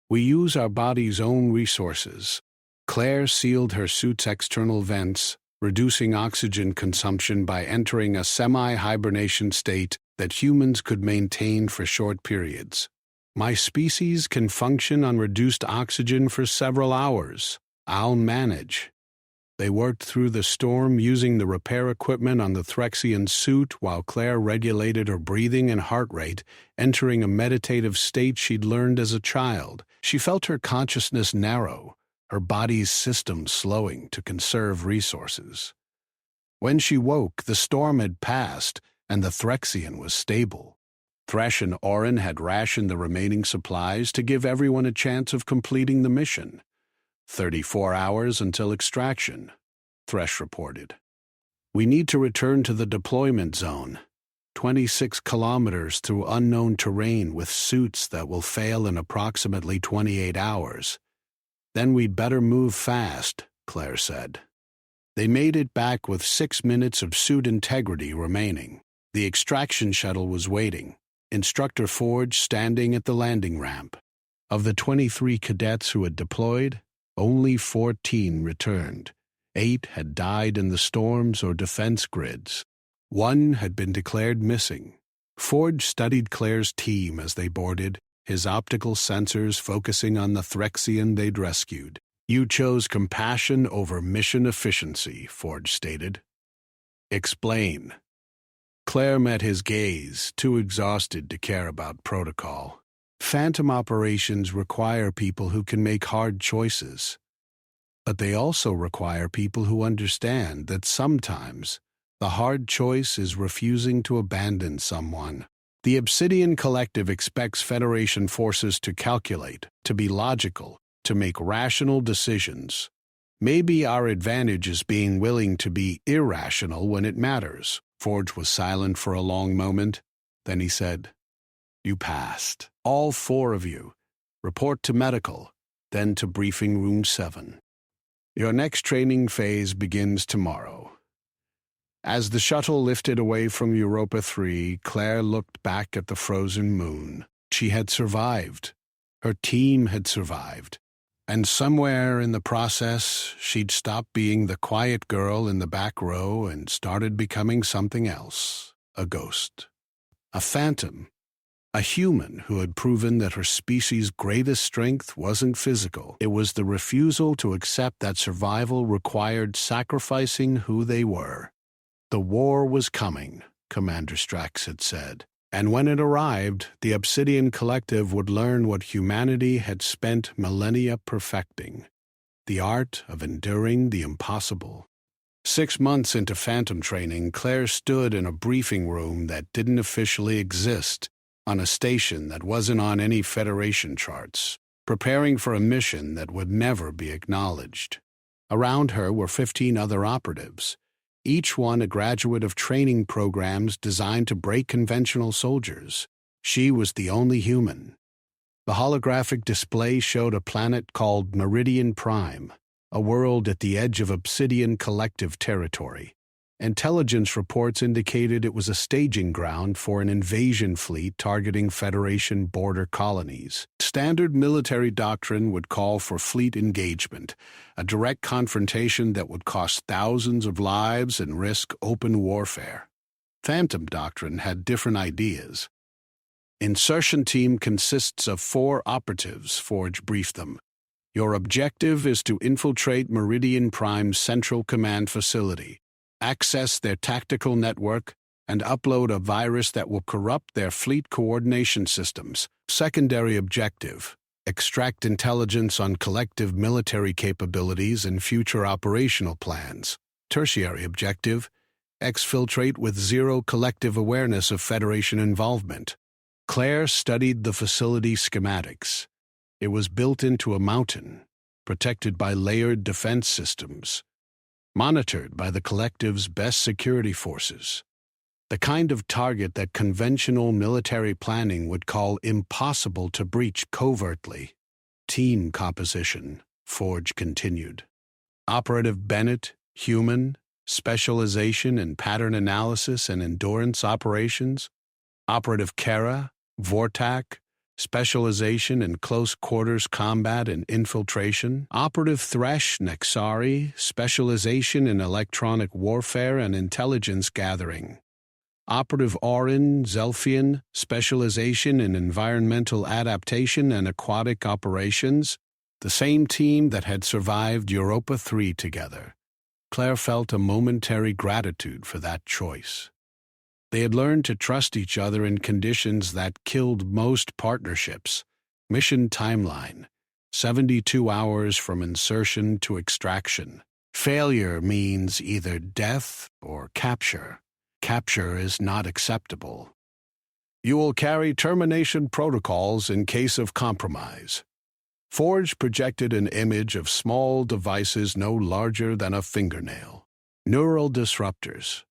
We use our body's own resources." Claire sealed her suit's external vents, reducing oxygen consumption by entering a semi-hibernation state that humans could maintain for short periods. "My species can function on reduced oxygen for several hours. I'll manage." They worked through the storm using the repair equipment on the Threxian suit while Claire regulated her breathing and heart rate, entering a meditative state she'd learned as a child. She felt her consciousness narrow, her body's system slowing to conserve resources. When she woke, the storm had passed, and the Threxian was stable. Thresh and Orin had rationed the remaining supplies to give everyone a chance of completing the mission. 34 hours until extraction, Thresh reported. "We need to return to the deployment zone. 26 kilometers through unknown terrain with suits that will fail in approximately 28 hours. Then we'd better move fast," Claire said. They made it back with 6 minutes of suit integrity remaining. The extraction shuttle was waiting, Instructor Forge standing at the landing ramp. Of the 23 cadets who had deployed, only 14 returned. 8 had died in the storms or defense grids. 1 had been declared missing. Forge studied Claire's team as they boarded, his optical sensors focusing on the Threxian they'd rescued. "You chose compassion over mission efficiency," Forge stated. "Explain." Claire met his gaze, too exhausted to care about protocol. "Phantom operations require people who can make hard choices. But they also require people who understand that sometimes the hard choice is refusing to abandon someone. The Obsidian Collective expects Federation forces to calculate, to be logical, to make rational decisions. Maybe our advantage is being willing to be irrational when it matters." Forge was silent for a long moment. Then he said, "You passed. All 4 of you. Report to medical, then to briefing room 7. Your next training phase begins tomorrow." As the shuttle lifted away from Europa 3, Claire looked back at the frozen moon. She had survived. Her team had survived. And somewhere in the process, she'd stopped being the quiet girl in the back row and started becoming something else, a ghost. A phantom. A human who had proven that her species' greatest strength wasn't physical. It was the refusal to accept that survival required sacrificing who they were. The war was coming, Commander Strax had said. And when it arrived, the Obsidian Collective would learn what humanity had spent millennia perfecting: the art of enduring the impossible. 6 months into Phantom training, Claire stood in a briefing room that didn't officially exist, on a station that wasn't on any Federation charts, preparing for a mission that would never be acknowledged. Around her were 15 other operatives, each one a graduate of training programs designed to break conventional soldiers. She was the only human. The holographic display showed a planet called Meridian Prime, a world at the edge of Obsidian Collective territory. Intelligence reports indicated it was a staging ground for an invasion fleet targeting Federation border colonies. Standard military doctrine would call for fleet engagement, a direct confrontation that would cost thousands of lives and risk open warfare. Phantom doctrine had different ideas. Insertion team consists of 4 operatives, Forge briefed them. Your objective is to infiltrate Meridian Prime's central command facility, access their tactical network, and upload a virus that will corrupt their fleet coordination systems. Secondary objective: extract intelligence on collective military capabilities and future operational plans. Tertiary objective: exfiltrate with zero collective awareness of Federation involvement. Claire studied the facility schematics. It was built into a mountain, protected by layered defense systems, monitored by the collective's best security forces. The kind of target that conventional military planning would call impossible to breach covertly. Team composition, Forge continued. Operative Bennett, human, specialization in pattern analysis and endurance operations. Operative Kara, Vortak, specialization in close quarters combat and infiltration. Operative Thresh Nexari, specialization in electronic warfare and intelligence gathering. Operative Orin Zelfian, specialization in environmental adaptation and aquatic operations. The same team that had survived Europa 3 together. Claire felt a momentary gratitude for that choice. They had learned to trust each other in conditions that killed most partnerships. Mission timeline: 72 hours from insertion to extraction. Failure means either death or capture. Capture is not acceptable. You will carry termination protocols in case of compromise. Forge projected an image of small devices no larger than a fingernail. Neural disruptors.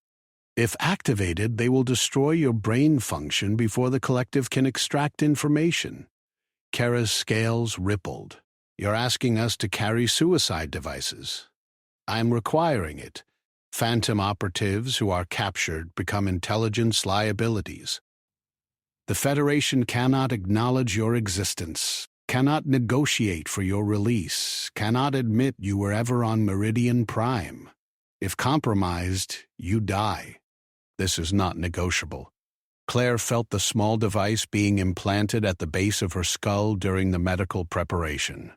If activated, they will destroy your brain function before the collective can extract information. Kara's scales rippled. You're asking us to carry suicide devices. I'm requiring it. Phantom operatives who are captured become intelligence liabilities. The Federation cannot acknowledge your existence, cannot negotiate for your release, cannot admit you were ever on Meridian Prime. If compromised, you die. This is not negotiable. Claire felt the small device being implanted at the base of her skull during the medical preparation.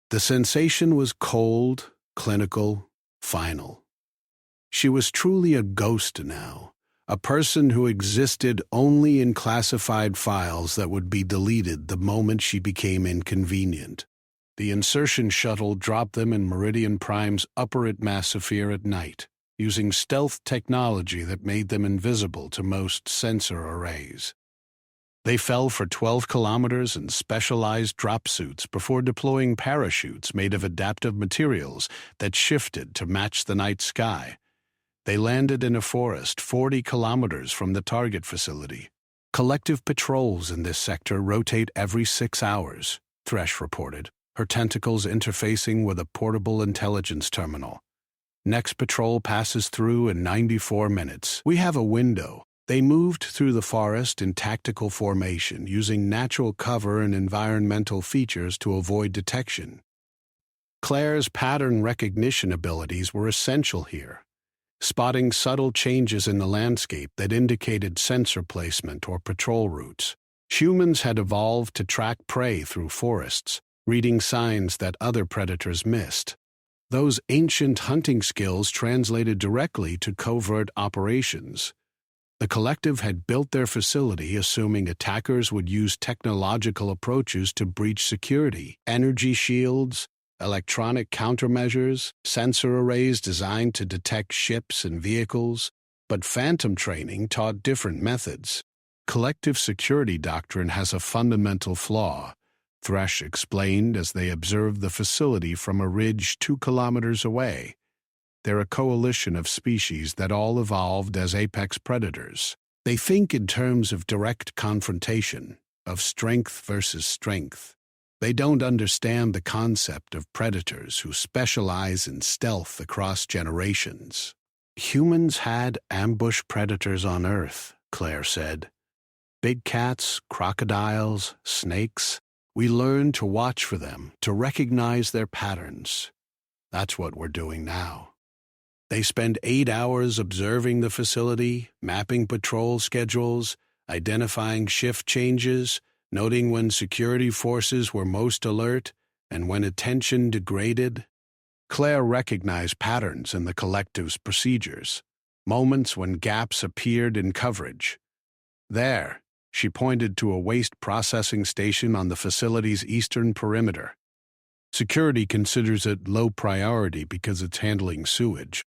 The sensation was cold, clinical, final. She was truly a ghost now, a person who existed only in classified files that would be deleted the moment she became inconvenient. The insertion shuttle dropped them in Meridian Prime's upper atmosphere at night, using stealth technology that made them invisible to most sensor arrays. They fell for 12 kilometers in specialized drop suits before deploying parachutes made of adaptive materials that shifted to match the night sky. They landed in a forest 40 kilometers from the target facility. Collective patrols in this sector rotate every 6 hours, Thresh reported, her tentacles interfacing with a portable intelligence terminal. Next patrol passes through in 94 minutes. We have a window. They moved through the forest in tactical formation, using natural cover and environmental features to avoid detection. Claire's pattern recognition abilities were essential here, spotting subtle changes in the landscape that indicated sensor placement or patrol routes. Humans had evolved to track prey through forests, reading signs that other predators missed. Those ancient hunting skills translated directly to covert operations. The collective had built their facility assuming attackers would use technological approaches to breach security: energy shields, electronic countermeasures, sensor arrays designed to detect ships and vehicles. But Phantom training taught different methods. Collective security doctrine has a fundamental flaw, Thresh explained as they observed the facility from a ridge 2 kilometers away. They're a coalition of species that all evolved as apex predators. They think in terms of direct confrontation, of strength versus strength. They don't understand the concept of predators who specialize in stealth across generations. Humans had ambush predators on Earth, Claire said. Big cats, crocodiles, snakes. We learned to watch for them, to recognize their patterns. That's what we're doing now. They spend 8 hours observing the facility, mapping patrol schedules, identifying shift changes, noting when security forces were most alert and when attention degraded. Claire recognized patterns in the collective's procedures, moments when gaps appeared in coverage. There, she pointed to a waste processing station on the facility's eastern perimeter. Security considers it low priority because it's handling sewage,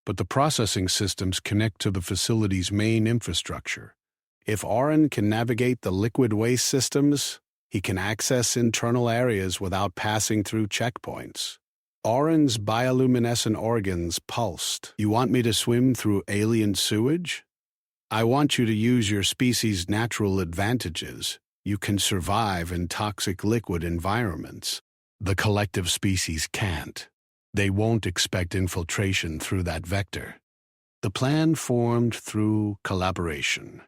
but the processing systems connect to the facility's main infrastructure. If Oren can navigate the liquid waste systems, he can access internal areas without passing through checkpoints. Oren's bioluminescent organs pulsed. You want me to swim through alien sewage? I want you to use your species' natural advantages. You can survive in toxic liquid environments. The collective species can't. They won't expect infiltration through that vector. The plan formed through collaboration.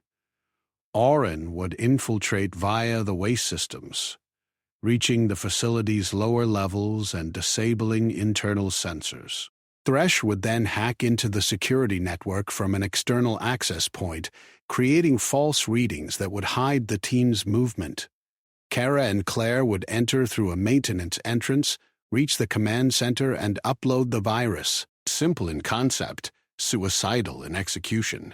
Oren would infiltrate via the waste systems, reaching the facility's lower levels and disabling internal sensors. Thresh would then hack into the security network from an external access point, creating false readings that would hide the team's movement. Kara and Claire would enter through a maintenance entrance, reach the command center, and upload the virus. Simple in concept, suicidal in execution.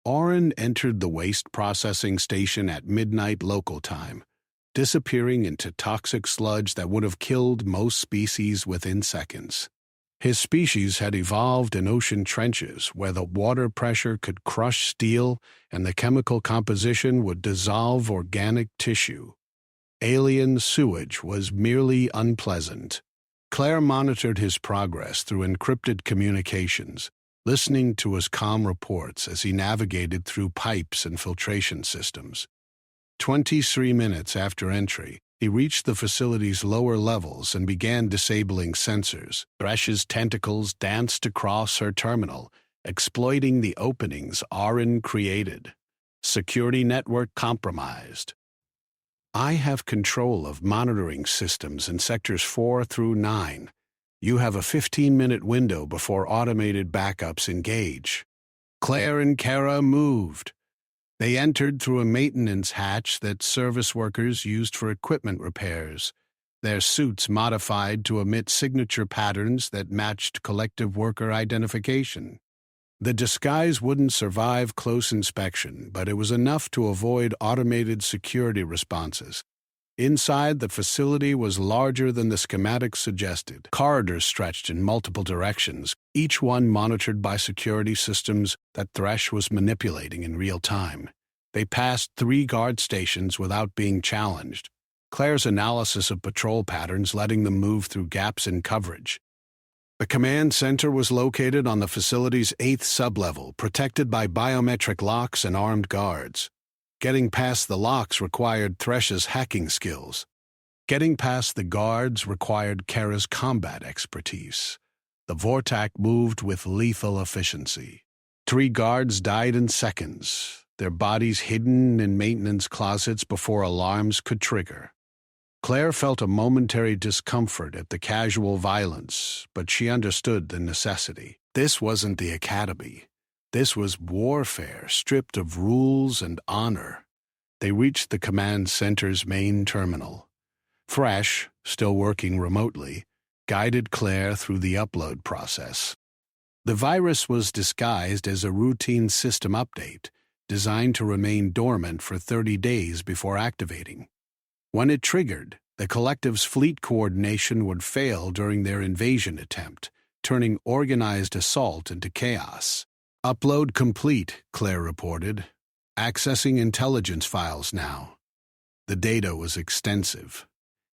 Oren entered the waste processing station at midnight local time, disappearing into toxic sludge that would have killed most species within seconds. His species had evolved in ocean trenches where the water pressure could crush steel and the chemical composition would dissolve organic tissue. Alien sewage was merely unpleasant. Claire monitored his progress through encrypted communications, listening to his calm reports as he navigated through pipes and filtration systems. 23 minutes after entry, he reached the facility's lower levels and began disabling sensors. Thresh's tentacles danced across her terminal, exploiting the openings Oren created. Security network compromised. I have control of monitoring systems in sectors 4 through 9. You have a 15-minute window before automated backups engage. Claire and Kara moved. They entered through a maintenance hatch that service workers used for equipment repairs, their suits modified to emit signature patterns that matched collective worker identification. The disguise wouldn't survive close inspection, but it was enough to avoid automated security responses. Inside, the facility was larger than the schematics suggested. Corridors stretched in multiple directions, each one monitored by security systems that Thresh was manipulating in real time. They passed 3 guard stations without being challenged, Claire's analysis of patrol patterns letting them move through gaps in coverage. The command center was located on the facility's 8th sublevel, protected by biometric locks and armed guards. Getting past the locks required Thresh's hacking skills. Getting past the guards required Kara's combat expertise. The Vortak moved with lethal efficiency. 3 guards died in seconds, their bodies hidden in maintenance closets before alarms could trigger. Claire felt a momentary discomfort at the casual violence, but she understood the necessity. This wasn't the academy. This was warfare stripped of rules and honor. They reached the command center's main terminal. Thresh, still working remotely, guided Claire through the upload process. The virus was disguised as a routine system update, designed to remain dormant for 30 days before activating. When it triggered, the collective's fleet coordination would fail during their invasion attempt, turning organized assault into chaos. Upload complete, Claire reported. Accessing intelligence files now. The data was extensive.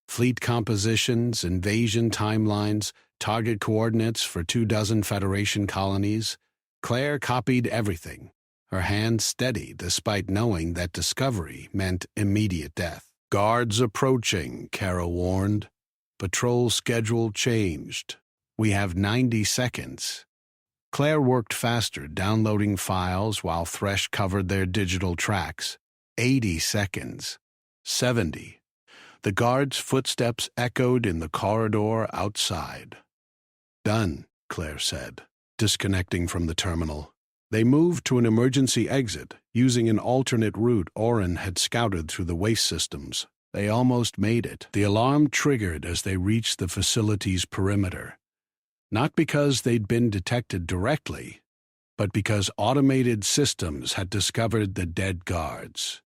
Fleet compositions, invasion timelines, target coordinates for 24 Federation colonies. Claire copied everything. her hand steady despite knowing that discovery meant immediate death. "Guards approaching," Kara warned. "Patrol schedule changed. We have 90 seconds." Claire worked faster, downloading files while Thresh covered their digital tracks. 80 seconds. 70. The guard's footsteps echoed in the corridor outside. "Done," Claire said, disconnecting from the terminal. They moved to an emergency exit, using an alternate route Oren had scouted through the waste systems. They almost made it. The alarm triggered as they reached the facility's perimeter. Not because they'd been detected directly, but because automated systems had discovered the dead guards.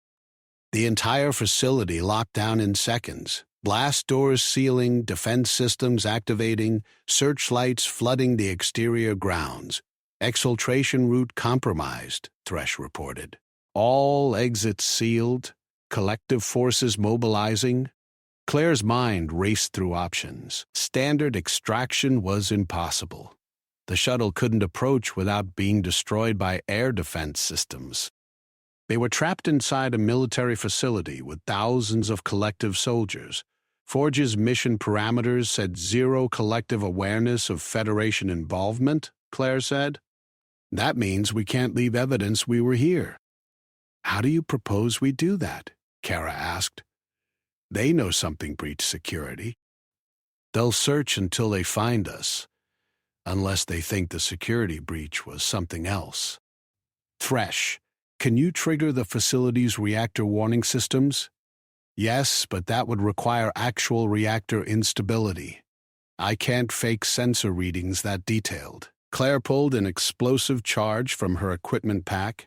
The entire facility locked down in seconds. Blast doors sealing, defense systems activating, searchlights flooding the exterior grounds. "Exfiltration route compromised," Thresh reported. "All exits sealed, collective forces mobilizing." Claire's mind raced through options. Standard extraction was impossible. The shuttle couldn't approach without being destroyed by air defense systems. They were trapped inside a military facility with thousands of collective soldiers. Forge's mission parameters said zero collective awareness of Federation involvement, Claire said. "That means we can't leave evidence we were here." "How do you propose we do that?" Kara asked. "They know something breached security. They'll search until they find us, unless they think the security breach was something else." "Thresh, can you trigger the facility's reactor warning systems?" "Yes, but that would require actual reactor instability. I can't fake sensor readings that detailed." Claire pulled an explosive charge from her equipment pack.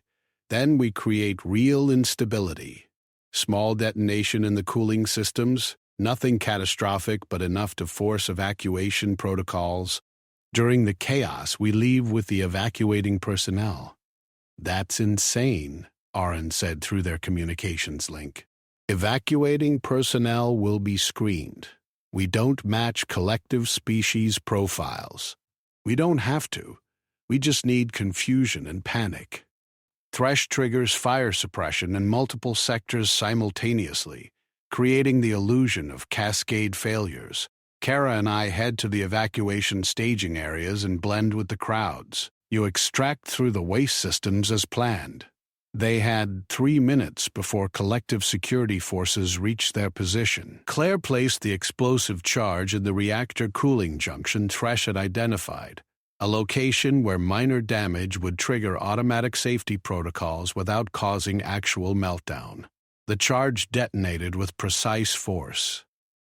"Then we create real instability. Small detonation in the cooling systems, nothing catastrophic but enough to force evacuation protocols. During the chaos, we leave with the evacuating personnel." "That's insane," Oren said through their communications link. "Evacuating personnel will be screened. We don't match collective species profiles. We don't have to. We just need confusion and panic. Thresh triggers fire suppression in multiple sectors simultaneously, creating the illusion of cascade failures. Kara and I head to the evacuation staging areas and blend with the crowds. You extract through the waste systems as planned." They had 3 minutes before collective security forces reached their position. Claire placed the explosive charge in the reactor cooling junction Thresh had identified, a location where minor damage would trigger automatic safety protocols without causing actual meltdown. The charge detonated with precise force.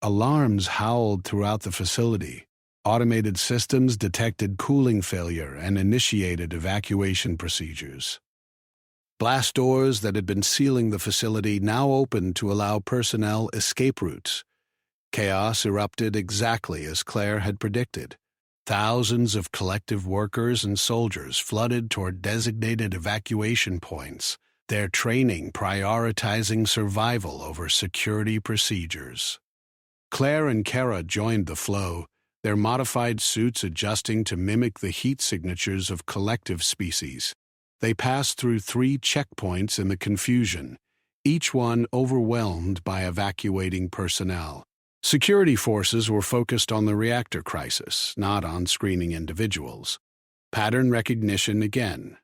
Alarms howled throughout the facility. Automated systems detected cooling failure and initiated evacuation procedures. Blast doors that had been sealing the facility now opened to allow personnel escape routes. Chaos erupted exactly as Claire had predicted. Thousands of collective workers and soldiers flooded toward designated evacuation points, their training prioritizing survival over security procedures. Claire and Kara joined the flow, their modified suits adjusting to mimic the heat signatures of collective species. They passed through 3 checkpoints in the confusion, each one overwhelmed by evacuating personnel. Security forces were focused on the reactor crisis, not on screening individuals. Pattern recognition again.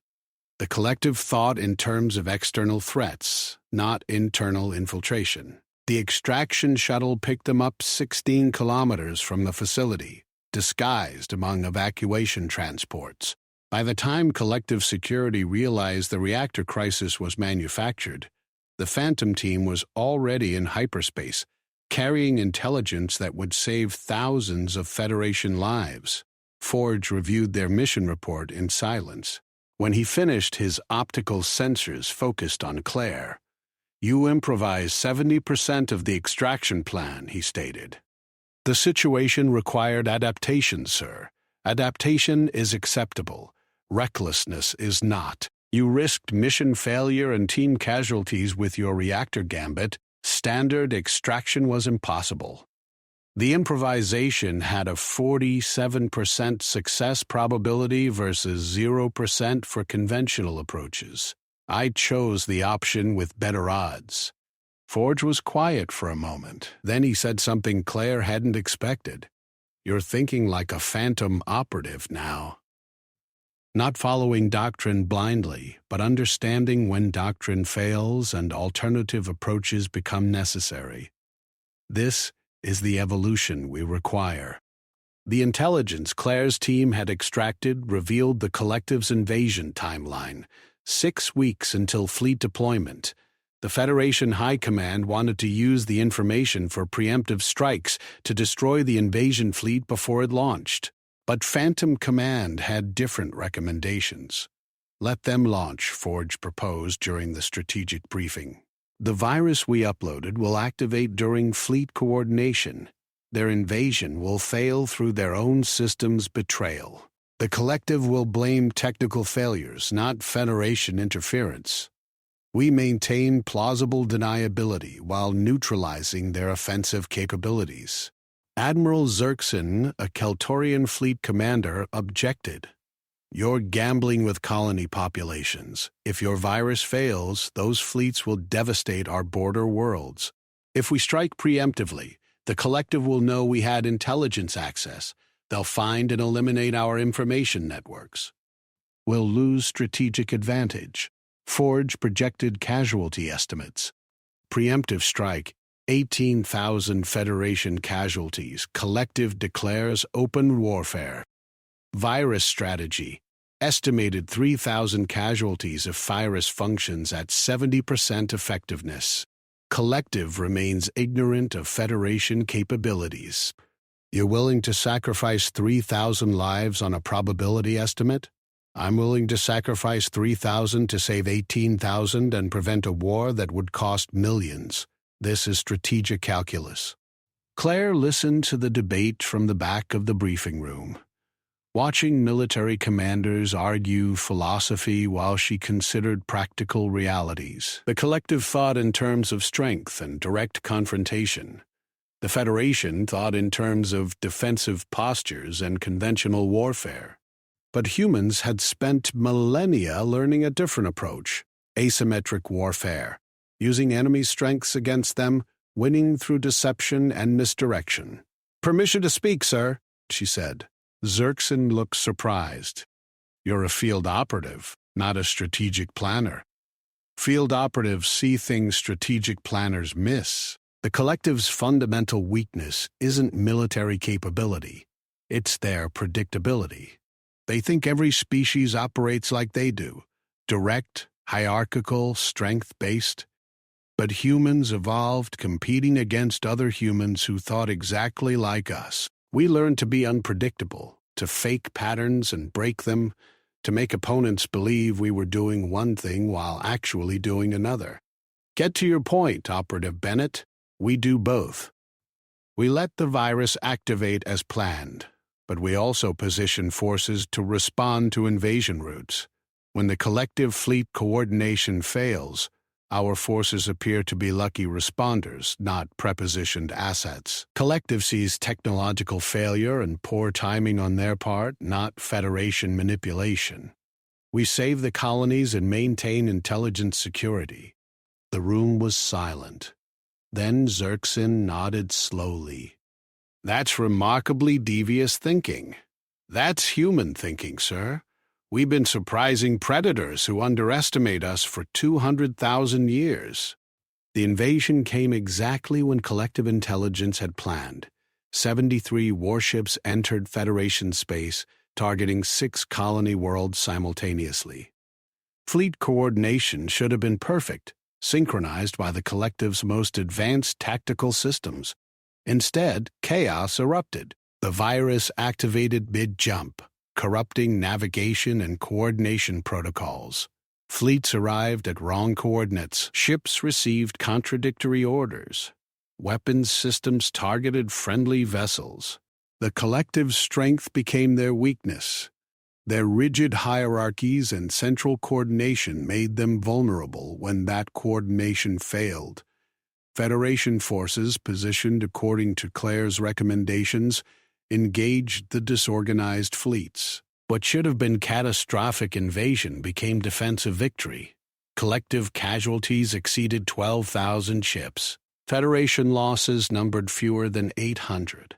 The collective thought in terms of external threats, not internal infiltration. The extraction shuttle picked them up 16 kilometers from the facility, disguised among evacuation transports. By the time collective security realized the reactor crisis was manufactured, the Phantom team was already in hyperspace, carrying intelligence that would save thousands of Federation lives. Forge reviewed their mission report in silence. When he finished, his optical sensors focused on Claire. "You improvised 70% of the extraction plan," he stated. "The situation required adaptation, sir. Adaptation is acceptable. Recklessness is not. You risked mission failure and team casualties with your reactor gambit. Standard extraction was impossible." The improvisation had a 47% success probability versus 0% for conventional approaches. I chose the option with better odds. Forge was quiet for a moment. Then he said something Claire hadn't expected. You're thinking like a phantom operative now. Not following doctrine blindly, but understanding when doctrine fails and alternative approaches become necessary. This is the evolution we require. The intelligence Claire's team had extracted revealed the collective's invasion timeline, 6 weeks until fleet deployment. The Federation High Command wanted to use the information for preemptive strikes to destroy the invasion fleet before it launched. But Phantom Command had different recommendations. Let them launch, Forge proposed during the strategic briefing. The virus we uploaded will activate during fleet coordination. Their invasion will fail through their own system's betrayal. The collective will blame technical failures, not Federation interference. We maintain plausible deniability while neutralizing their offensive capabilities. Admiral Xerxen, a Keltorian fleet commander, objected. You're gambling with colony populations. If your virus fails, those fleets will devastate our border worlds. If we strike preemptively, the collective will know we had intelligence access. They'll find and eliminate our information networks. We'll lose strategic advantage. Forge projected casualty estimates. Preemptive strike, 18,000 Federation casualties. Collective declares open warfare. Virus strategy, estimated 3,000 casualties if virus functions at 70% effectiveness. Collective remains ignorant of Federation capabilities. You're willing to sacrifice 3,000 lives on a probability estimate? I'm willing to sacrifice 3,000 to save 18,000 and prevent a war that would cost millions. This is strategic calculus. Claire listened to the debate from the back of the briefing room, watching military commanders argue philosophy while she considered practical realities. The collective thought in terms of strength and direct confrontation. The Federation thought in terms of defensive postures and conventional warfare. But humans had spent millennia learning a different approach, asymmetric warfare, using enemy strengths against them, winning through deception and misdirection. "Permission to speak, sir," she said. Xerxen looked surprised. "You're a field operative, not a strategic planner. Field operatives see things strategic planners miss. The collective's fundamental weakness isn't military capability. It's their predictability. They think every species operates like they do, direct, hierarchical, strength-based. But humans evolved competing against other humans who thought exactly like us. We learned to be unpredictable, to fake patterns and break them, to make opponents believe we were doing one thing while actually doing another. Get to your point, Operative Bennett. We do both. We let the virus activate as planned, but we also position forces to respond to invasion routes. When the collective fleet coordination fails, our forces appear to be lucky responders, not prepositioned assets. Collective sees technological failure and poor timing on their part, not Federation manipulation. We save the colonies and maintain intelligence security. The room was silent. Then Xerxen nodded slowly. "That's remarkably devious thinking. That's human thinking, sir. We've been surprising predators who underestimate us for 200,000 years." The invasion came exactly when collective intelligence had planned. 73 warships entered Federation space, targeting 6 colony worlds simultaneously. Fleet coordination should have been perfect, synchronized by the collective's most advanced tactical systems. Instead, chaos erupted. The virus activated mid-jump, corrupting navigation and coordination protocols. Fleets arrived at wrong coordinates. Ships received contradictory orders. Weapons systems targeted friendly vessels. The collective's strength became their weakness. Their rigid hierarchies and central coordination made them vulnerable when that coordination failed. Federation forces, positioned according to Claire's recommendations, engaged the disorganized fleets. What should have been catastrophic invasion became defensive victory. Collective casualties exceeded 12,000 ships. Federation losses numbered fewer than 800.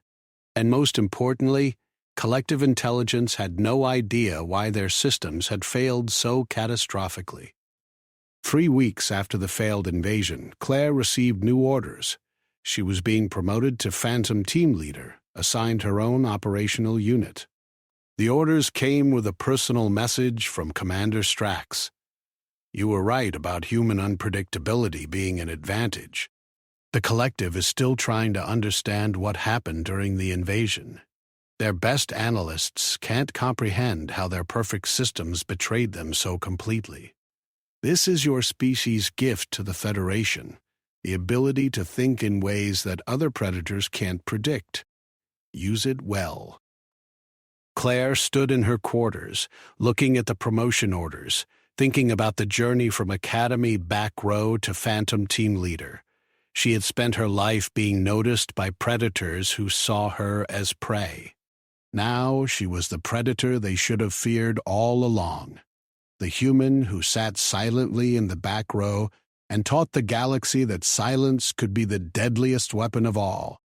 And most importantly, collective intelligence had no idea why their systems had failed so catastrophically. 3 weeks after the failed invasion, Claire received new orders. She was being promoted to Phantom Team Leader, assigned her own operational unit. The orders came with a personal message from Commander Strax. "You were right about human unpredictability being an advantage. The collective is still trying to understand what happened during the invasion. Their best analysts can't comprehend how their perfect systems betrayed them so completely. This is your species' gift to the Federation, the ability to think in ways that other predators can't predict. Use it well." Claire stood in her quarters, looking at the promotion orders, thinking about the journey from Academy back row to Phantom Team Leader. She had spent her life being noticed by predators who saw her as prey. Now she was the predator they should have feared all along. The human who sat silently in the back row and taught the galaxy that silence could be the deadliest weapon of all.